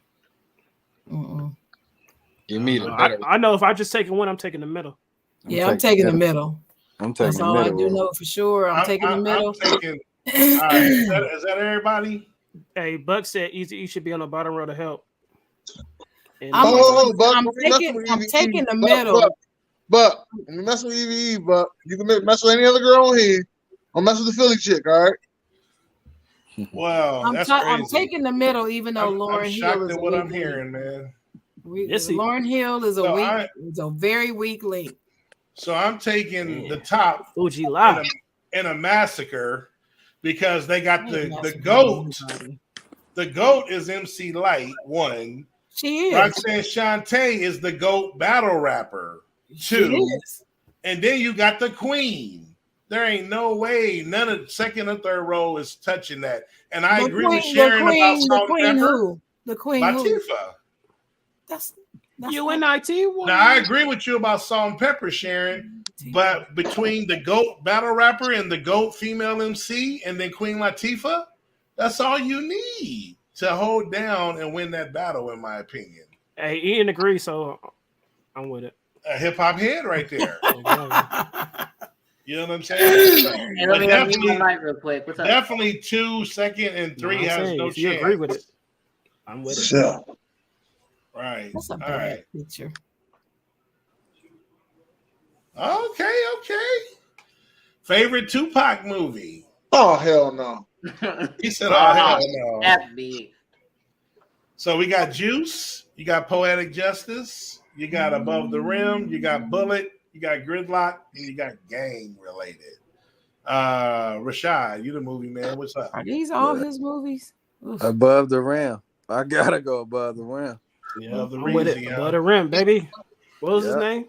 Mm-mm. Give me the I, better. I know if I just take one, I'm taking the middle. Yeah, I'm taking the middle. I'm taking That's the all I middle. do know for sure. I'm taking the middle. I'm taking. All right, is that everybody? Hey, Buck said Easy E should be on the bottom row to help. And I'm Buck, I'm taking the middle. But when you mess with Evie, but you can mess with any other girl on here. Don't mess with the Philly chick, all right? Well, I'm that's I'm crazy. taking the middle, even though Lauren I'm Hill shocked is at a what weak I'm link. hearing, man. Yes, he- Lauren Hill is a So weak, is a very weak link. So I'm taking the top Fuji Live. in a massacre because they got the Massacre GOAT. anybody. The GOAT is MC Light, 1. She is. Roxanne Shante is the GOAT battle rapper, 2. She is. And then you got the Queen. There ain't no way none of second or third row is touching that. And I agree with Sharon about Salt and Pepper. Who? The Queen who? Latifah. That's UNIT. Now I agree with you about Salt and Pepper, Sharon. But between the GOAT battle rapper and the GOAT female MC and then Queen Latifah, that's all you need to hold down and win that battle, in my opinion. Hey, Ian agrees, so I'm with it. A hip hop head right there. Exactly. You know what I'm saying? Hey, But let me definitely, mic real quick. What's up? definitely 2, second, and 3 I'm has saying, no if you chance. agree with it, I'm with it. So, Right. That's a All bad right. picture. Okay. Favorite Tupac movie? oh hell no. He said, "Oh hell no." That's me. So we got Juice, you got Poetic Justice, you got Above the Rim, you got Bullet, you got Gridlock, and you got Gang Related. Rashad, you the movie man. What's up? Are these all his movies? Oof. Above the rim. I gotta go above the rim. Yeah, Love the I'm with it. Reezy, huh? Above the rim, baby. What was his Yeah. name?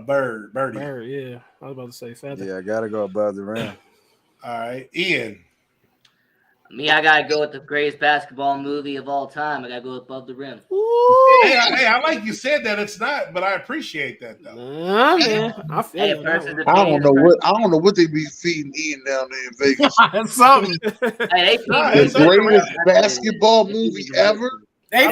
Birdie. Barry, yeah. I was about to say Feather. Yeah, I gotta go above the rim. All right, Ian. Me, I gotta go with the greatest basketball movie of all time. I gotta go Above the Rim. Hey, I like you said that. It's not, but I appreciate that though. Nah, man. I feel Hey, you on that person's one. I opinion. don't know what they be feeding Ian down there in Vegas. Something. Hey, they feed Nah, me it's The greatest basketball movie ever. They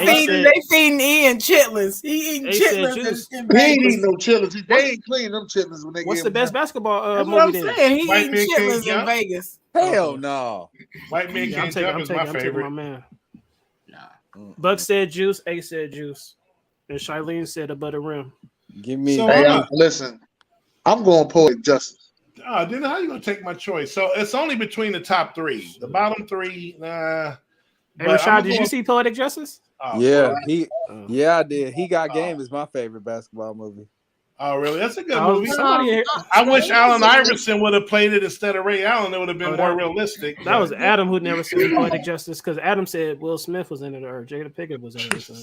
feeding Ian chitlins. He eating They said chitlins juice. in He ain't Vegas. eating no chitlins. They ain't clean them chitlins when they What's gave the him best that. basketball That's what I'm movie then? saying. He White eating man can't chitlins in jump. Vegas. Hell no. White Man Yeah, I'm Can't taking, Jump I'm is taking, my I'm taking favorite. my man. Nah. Buck said Juice. A said Juice. And Charlene said Above the Rim. Give me So- Hey, Hold on. listen, I'm going Poetic Justice. Oh, then how you gonna take my choice? So it's only between the top 3. The bottom 3, nah. Hey, But Rashad, I'm did you going- see Poetic Justice? Oh, yeah, boy. I did. He Got Game is my favorite basketball movie. Oh, really? That's a good Oh, movie. somebody here. I wish Allen Iverson would have played it instead of Ray Allen. It would have been Oh, more that- realistic. That was Adam who never seen Poetic Justice because Adam said Will Smith was in it or Jada Pinkett was in it. So.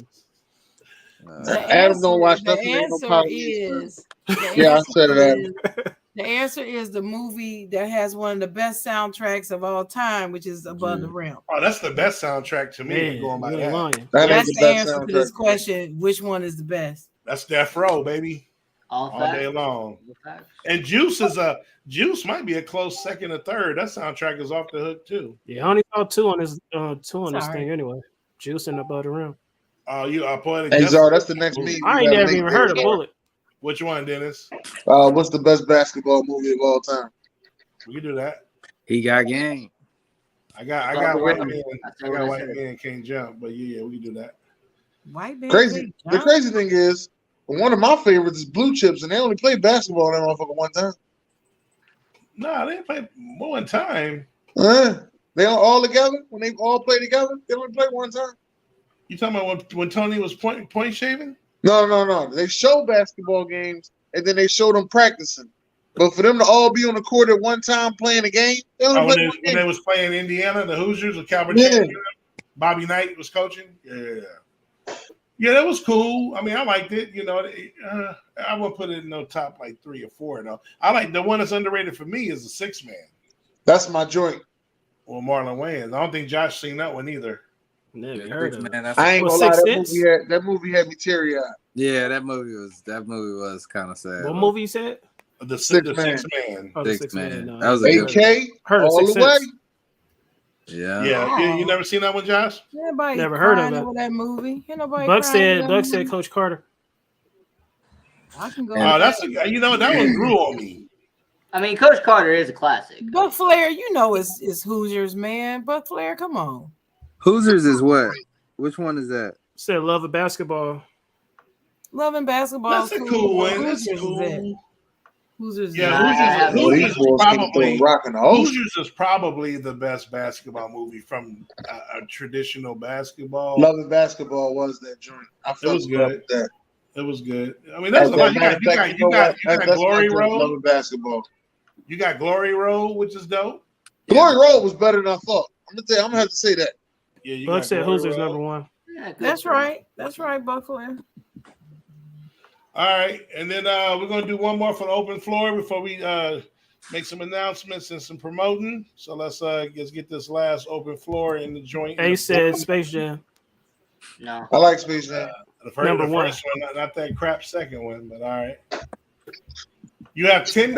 Adam don't watch nothing. The Ain't no answer power is. Yeah, I said it, Adam. The answer is the movie that has one of the best soundtracks of all time, which is Above the Rim. Oh, that's the best soundtrack to me. Man, going by you ain't that. lying. That ain't That's the the best answer to this soundtrack. question. Which one is the best? That's Death Row, baby, All all facts. day long. All facts. And Juice might be a close second or third. That soundtrack is off the hook too. Yeah, I only saw two on this Sorry. thing anyway. Juice and Above the Rim. Oh, you are Poetic Hey, Justice. Zar, that's the next meme. I ain't never even heard of Bullet. Which one, Dennis? What's the best basketball movie of all time? We can do that. He Got Game. I got Above the white Rim. man. That's I what got I white said. man can't jump, but yeah, we can do that. White man. Crazy. The crazy thing is, one of my favorites is Blue Chips, and they only play basketball in that motherfucker one time. No, they didn't play one time. They all together. When they all play together, they only play one time. You talking about when Tony was point shaving? No. They show basketball games, and then they show them practicing. But for them to all be on the court at one time playing a game, they only Oh, play when one they game. was playing Indiana, the Hoosiers with Calvin Yeah. Chancellor, Bobby Knight was coaching. Yeah, that was cool. I mean, I liked it. You know, I wouldn't put it in no top like 3 or 4 though. I like the one that's underrated for me is the 6 man. That's my joint. Or Marlon Wayans. I don't think Josh seen that one either. Never Yeah, heard Six of it. Man. That's I ain't Well, gonna lie, Sixth Sense? that movie had me teary eyed. yeah, that movie was kind of sad. What movie you said? The Six the Man. Sixth Man. Oh, the Six Sixth Man. Man. No, That was I a never good heard of one. it. AK Heard of all Sixth the way. Sense? Yeah. Yeah, you never seen that one, Josh? Nobody Never heard of crying it. over that movie. Ain't nobody Buck crying over said that Buck movie. said Coach Carter. I can go And- with That's that. that one grew on me. I mean, Coach Carter is a classic. Buck Flair, you know it's Hoosiers, man. Buck Flair, come on. Hoosiers is what? Which one is that? Said love of basketball. Loving basketball. That's a cool one. That's Hoosiers is it. cool. Hoosiers. Yeah, Nah, I haven't Boy, Hoosiers these is boys can throw probably a rock in the ocean. Hoosiers is probably the best basketball movie from a traditional basketball. Loving Basketball was that joint. I felt was good good. with that. It was good. I mean, there's a lot. You got That's Glory my joint, Road. Loving Basketball. You got Glory Road, which is dope. Glory Road was better than I thought. I'm gonna have to say that. Yeah, you Buck got said Glory Hoosiers Road. number one. Yeah, good That's for him. right. That's right, Buck Flair. All right, and then we're gonna do one more for the open floor before we make some announcements and some promoting. So let's get this last open floor in the joint. Ace said Space Jam. No. I like Space Jam. Number the one. first one, not that crap second one, but all right. You have $10.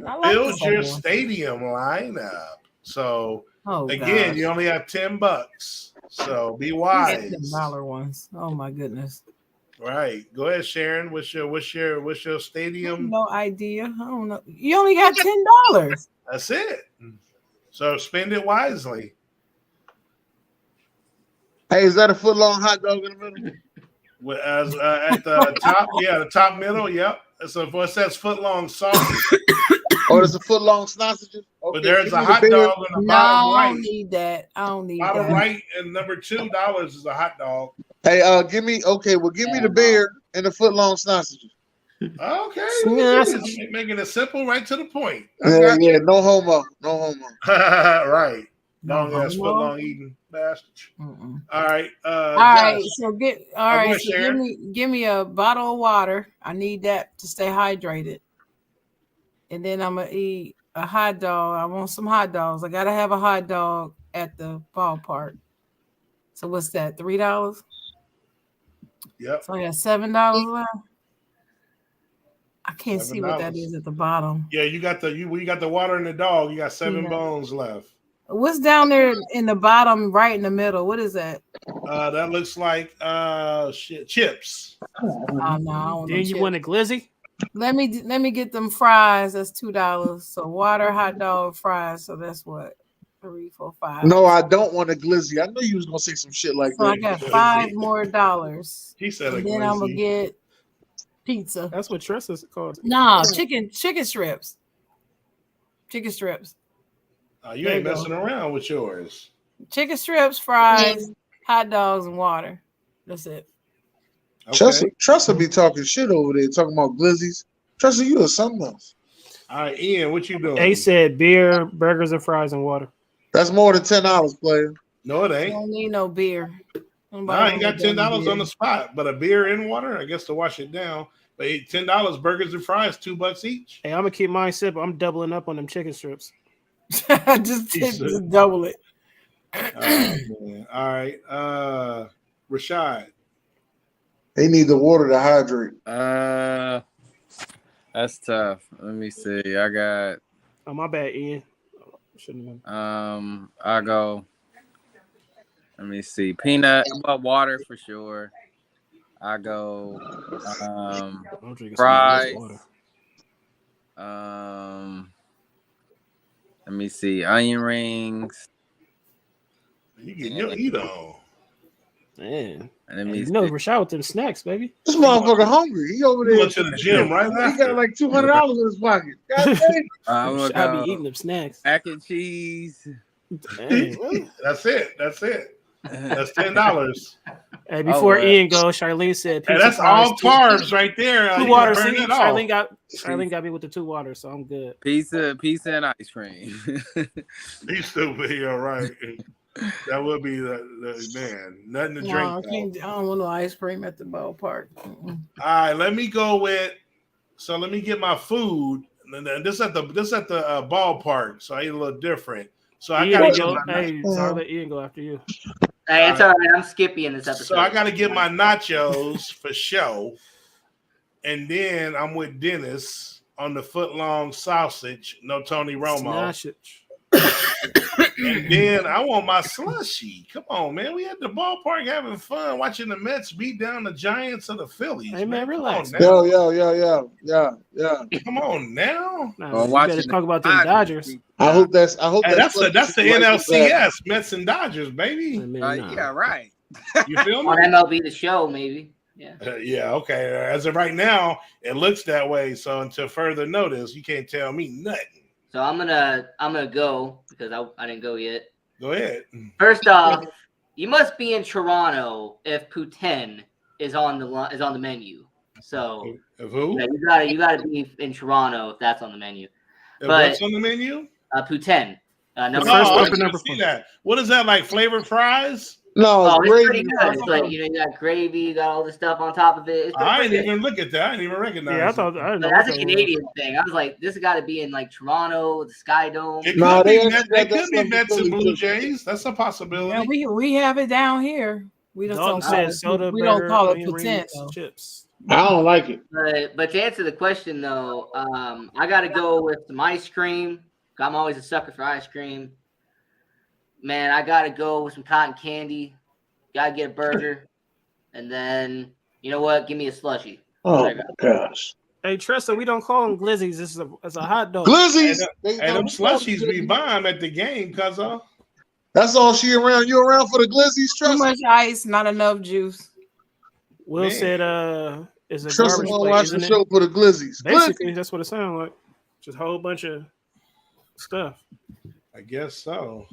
I like Build this your one. stadium lineup. So Oh, again, gosh. you only have $10. So be These wise. $10 ones. Oh my goodness. Right. Go ahead, Sharon. What's your stadium? No idea. I don't know. You only got $10. That's it. So spend it wisely. Hey, is that a foot long hot dog in the middle? As at the top, yeah, the top middle, yep. So it says foot long sausage, Oh, there's a foot long sausages. Okay, but there's give a me the hot beer. dog on the No, I bottom don't right. need that. I don't need Bottom that. right, and number $2 is a hot dog. Hey, give me the beer and the foot long sausages. Okay, Yes. making it simple, right to the point. Yeah, no homo. Right. No Long ass homo. foot long eating bastard. Mm-mm. All right. All right, Josh. so go So ahead, Sharon. give me a bottle of water. I need that to stay hydrated. And then I'm gonna eat a hot dog. I want some hot dogs. I gotta have a hot dog at the ballpark. So what's that? $3? Yep. So I got $7 left. I can't see what that $7. is at the bottom. Yeah, you got the water and the dog. You got 7 Yeah. bones left. What's down there in the bottom, right in the middle? What is that? That looks like chips. Oh no, I don't know. Then you want a glizzy? Let me get them fries. That's $2. So water, hot dog, fries. So that's what 3, 4, 5. No, I don't want a glizzy. I knew you was gonna say some shit like So I that. got $5 more. He said a And then I'm gonna glizzy. get pizza. That's what Tressa's called. No, chicken strips. Chicken strips. You There ain't you go. messing around with yours. Chicken strips, fries, hot dogs, and water. That's it. Okay. Trust be talking shit over there, talking about glizzies. Trust you or something else. All right, Ian, what you doing? Ace said beer, burgers, and fries and water. That's more than $10, player. No, it I ain't. don't need no beer. Nah, you got $10 on the spot, but a beer and water, I guess, to wash it down. But $10 burgers and fries, $2 each. Hey, I'm gonna keep mine simple. I'm doubling up on them chicken strips. just double it. Man. All right, Rashad. They need the water to hydrate. That's tough. Let me see. I got Oh, my bad, Ian. Shouldn't have. I go. Let me see. Peanut, but water for sure. I go. I'm drinking fries. some of this water. Let me see. Onion rings. You getting your eat on. Man. And let Hey, me you know, see. Rashad with them snacks, baby. This motherfucker hungry. He over You there. went to the gym right He after. got like $200 in his pocket. God dang. I'm Rashad gonna be eating go them snacks. mac and cheese. Dang, really? That's it. That's $10. Hey, before Oh, Ian goes, Charlene said Hey, pizza, that's fries, all carbs right there. two You water. can See, burn it off. Charlene got me with the 2 water, so I'm good. Pizza, and ice cream. He's still be all right. That would be the man. Nothing to No, drink. I don't want no ice cream at the ballpark. Mm-mm. All right, let me go with. So let me get my food. And then this at the ballpark. So I eat a little different. So I Ian gotta will get go. my Hey, sorry, let Ian go after you. Hey, it's all right. I'm Skippy in this episode. so I gotta get my nachos for show, and then I'm with Dennis on the foot-long sausage. No Tony Romo. Smash it. And then I want my slushy. Come on, man. We at the ballpark having fun watching the Mets beat down the Giants of the Phillies. Hey, man, relax. Come on now. Yo. Come on now. Nah, Well, you watching better the talk about them Dodgers. I hope that's Hey, that's the situation like NLCS, Mets and Dodgers, baby. I mean, Yeah, right. You feel me? On MLB The Show, maybe. Yeah. Yeah, okay. As of right now, it looks that way. So until further notice, you can't tell me nothing. So I'm gonna go because I didn't go yet. Go ahead. First off, you must be in Toronto if Poutine is on the menu. So Of who? yeah, you gotta be in Toronto if that's on the menu. If but- what's on the menu? Poutine. Number The first I one four. for number see 4. that. What is that like? Flavored fries? No, Oh, it's it's pretty gravy. good. It's like you got gravy, you got all this stuff on top of it. It's I pretty didn't good. even look at that. I didn't even recognize. Yeah, I it. thought I didn't know But that's what a that was. Canadian thing. I was like, this has got to be in like Toronto, the Sky Dome. It could Nah, be they Mets, actually they got that could be stuff in Mets and Philly, Blue too. Jays. That's a possibility. Yeah, we have it down here. We don't Dalton call said it. soda, We don't burger, call it onion poutine rings, though. chips. I don't like it. But to answer the question though, I got to go with some ice cream. I'm always a sucker for ice cream. Man, I got to go with some cotton candy. Got to get a burger, and then you know what? Give me a slushie. Oh There you my gosh. Hey, Tressa, we don't call them glizzies. It's a hot dog. Glizzies. And them slushies be bomb at the game, cuz of. That's all she around. You around for the glizzies, Too Trust? much ice, not enough juice. Will Man. said, it's a Trust garbage wanna plate, watch isn't the it? show for the glizzies. Basically, that's what it sounds like. Just a whole bunch of stuff. I guess so.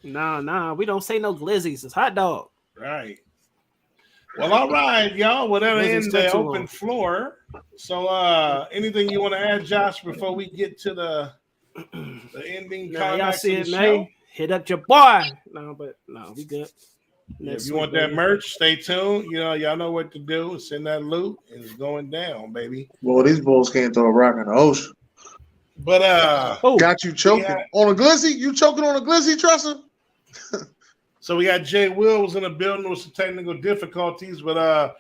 Nah, we don't say no glizzies. It's hot dog. Right. Well, all right, y'all. Whatever Doesn't in take the too open long. floor. So anything you want to add, Josh, before we get to the ending Now, y'all climax see of it, the show? man. Hit up your boy. No, we good. Yeah, Next if you week, want that baby. merch, stay tuned. You know, y'all know what to do. Send that loot. It's going down, baby. Boy, these bulls can't throw a rock in the ocean. But Oh, Got you choking Yeah. on a glizzy? You choking on a glizzy, Tressa? so we got Jay Wills in the building with some technical difficulties, but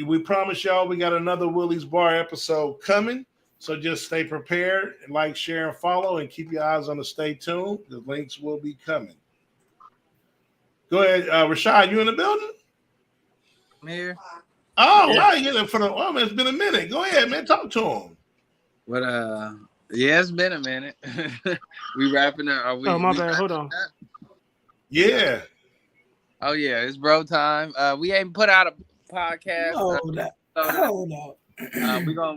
we promise y'all we got another Willie's Bar episode coming. So just stay prepared, and like, share, and follow, and keep your eyes on the stay tuned. The links will be coming. Go ahead, Rashad. You in the building? I'm here. Oh, Yeah. wow! You for the man, it's been a minute. Go ahead, man. Talk to him. But yeah, it's been a minute. We wrapping up. Are we, oh, my we bad. wrapping Hold on. up? Yeah. Oh yeah, it's bro time. We ain't put out a podcast. Hold up. So, Hold up.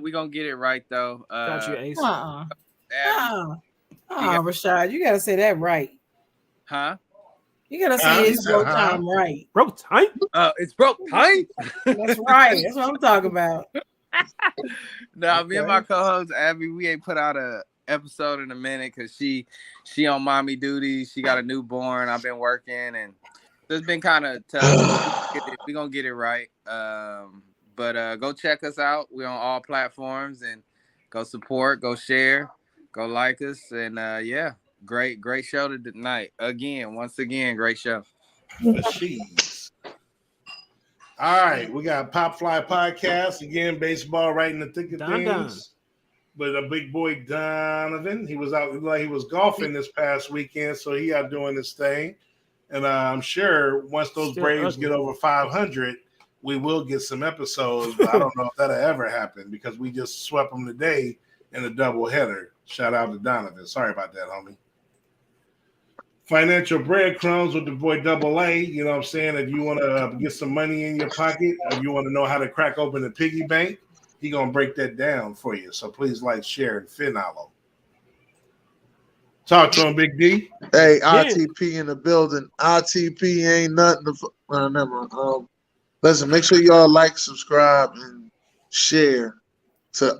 we gonna get it right though. Got you, Ace. Abby, Rashad, you gotta say that right. huh? You gotta say it's Uh-huh. your time right. Bro, time. It's bro time. That's right. That's what I'm talking about. No, me and Okay. my co-host Abby, we ain't put out a episode in a minute because she on mommy duty. She got a newborn. I've been working, and so it's been kind of tough. We gonna get it right. But go check us out. We're on all platforms, and go support, go share, go like us, and yeah, great show tonight. Once again, great show. Machines. All right, we got Pop Fly Podcast again. Baseball right in the thick of Don things. But a big boy Donovan, he was out like he was golfing this past weekend, so he out doing his thing. And I'm sure once those Still Braves ugly. get over 500, we will get some episodes. But I don't know if that'll ever happen because we just swept them today in a doubleheader. Shout out to Donovan. Sorry about that, homie. Financial breadcrumbs with the boy Double A. You know what I'm saying? If you want to get some money in your pocket, or you want to know how to crack open a piggy bank, he gonna break that down for you. So please like, share, and finalo. Talk to him, Big D. Hey, Yeah. ITP in the building. ITP ain't nothing to. Never. Listen, make sure y'all like, subscribe, and share to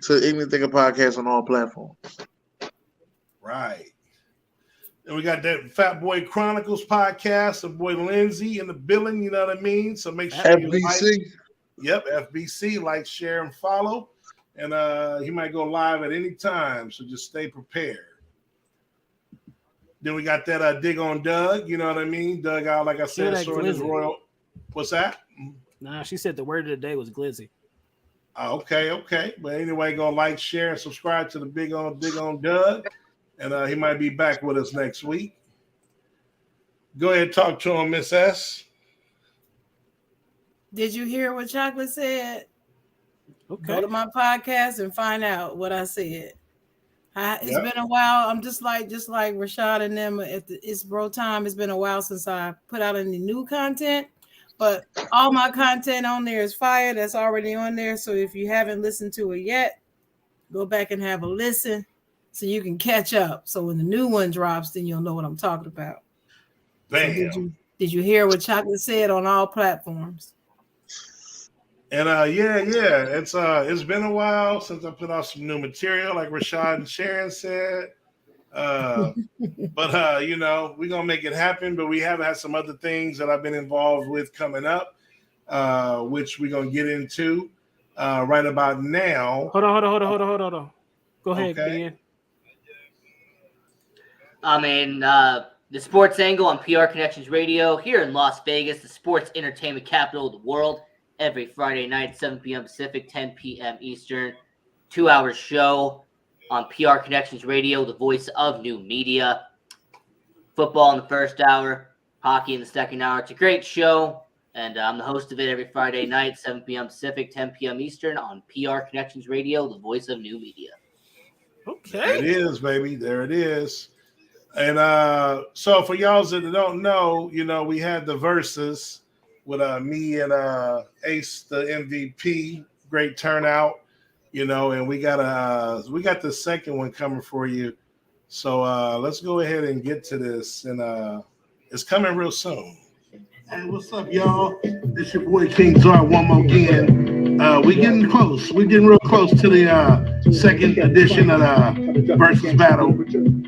Ignorant Thinker Podcast on all platforms. Right. And we got that Fat Boy Chronicles podcast. The boy Lindsay in the building. You know what I mean? So make sure you like. FBC. Yep, FBC. Like, share, and follow. And he might go live at any time. So just stay prepared. Then we got that dig on Doug. You know what I mean? Doug out, like I said, that storing his glizzy. royal. What's that? Nah, she said the word of the day was glizzy. Okay. But anyway, go like, share, and subscribe to the Dig on Doug. And he might be back with us next week. Go ahead and talk to him, Miss S. Did you hear what Chocolate said? Okay. Go to my podcast and find out what I said. It's Yep. been a while. I'm just like Rashad and them at It's Bro Time. It's been a while since I put out any new content, but all my content on there is fire. That's already on there. So if you haven't listened to it yet, go back and have a listen so you can catch up. So when the new one drops, then you'll know what I'm talking about. Bam. So did you hear what Chocolate said on all platforms? And it's been a while since I put out some new material, like Rashad and Sharon said. But we're gonna make it happen. But we have had some other things that I've been involved with coming up, which we're gonna get into right about now. Hold on. Go ahead, Ben. I mean, the Sports Angle on PR Connections Radio here in Las Vegas, the sports entertainment capital of the world. Every Friday night, 7 p.m. Pacific, 10 p.m. Eastern. 2-hour show on PR Connections Radio, the voice of new media. Football in the first hour, hockey in the second hour. It's a great show, and I'm the host of it every Friday night, 7 p.m. Pacific, 10 p.m. Eastern on PR Connections Radio, the voice of new media. Okay. There it is, baby. There it is. And so for y'all that don't know, we had the verses with me and Ace, the MVP. Great turnout, and we got the second one coming for you. So let's go ahead and get to this, and it's coming real soon. Hey, what's up, y'all? It's your boy King Czar one more again. We getting close. We're getting real close to the second edition of the versus battle.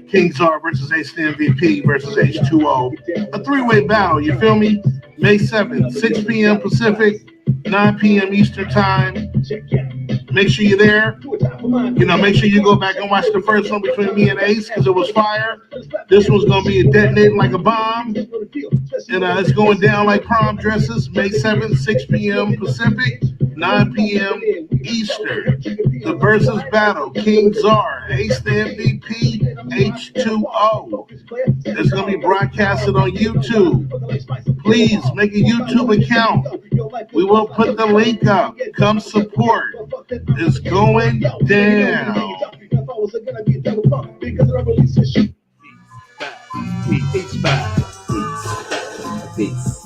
King Czar versus Ace the MVP versus H2O. A three-way battle, you feel me? May 7th, 6 p.m. Pacific, 9 p.m. Eastern Time. Make sure you're there. Make sure you go back and watch the first one between me and Ace because it was fire. This one's going to be detonating like a bomb. And it's going down like prom dresses. May 7th, 6 p.m. Pacific, 9 p.m. Eastern. The versus battle, King Czar, Ace the MVP, H2O. It's going to be broadcasted on YouTube. Please make a YouTube account. We will put the link up. Come support. It's going down. Peace.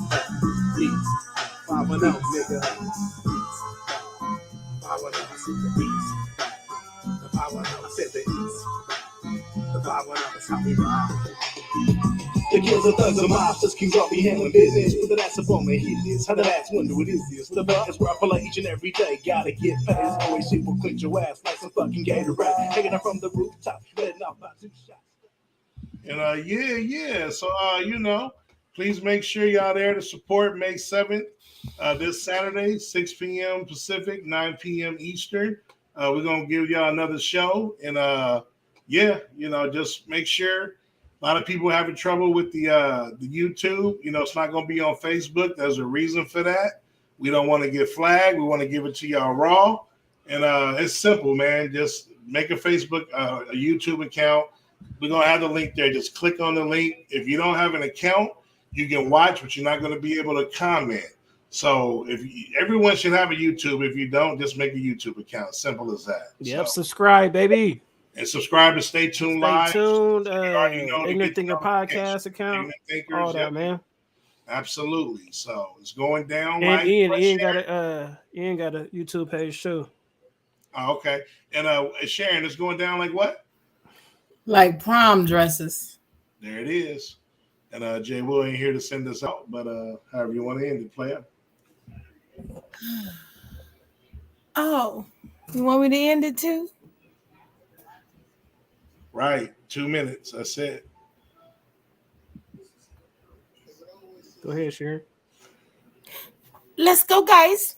5-1-0, nigga. 5-1-0, I said the East. The 5-1-0, I said the East. The 5-1-0 is how we ride. The kills of thugs and mobsters, King Czar be handling business. With the ass up on me, hit this. How the ass wonder what is this? The back is where I pull each and every day. Gotta get fed. It's always simple, clean your ass like some fucking Gatorade. Hanging up from the rooftop, letting off about 2 shots. And So please make sure y'all there to support May 7th, this Saturday, 6 p.m. Pacific, 9 p.m. Eastern. We're gonna give y'all another show, and just make sure. A lot of people having trouble with the YouTube. It's not going to be on Facebook. There's a reason for that. We don't want to get flagged. We want to give it to y'all raw. And it's simple, man. Just make a Facebook, a YouTube account. We're going to have the link there. Just click on the link. If you don't have an account, you can watch, but you're not going to be able to comment. So everyone should have a YouTube. If you don't, just make a YouTube account. Simple as that. Yep, subscribe, baby. And subscribe to Stay Tuned Live. Stay tuned. Ignorant Thinker podcast account. All that, man. Absolutely. So it's going down. And Ian got a YouTube page too. Oh, okay. And Sharon, it's going down like what? Like prom dresses. There it is. And Jay Will ain't here to send us out, but however you want to end it, player. Oh, you want me to end it too? Right. 2 minutes. That's it. Go ahead, Sharon. Let's go, guys.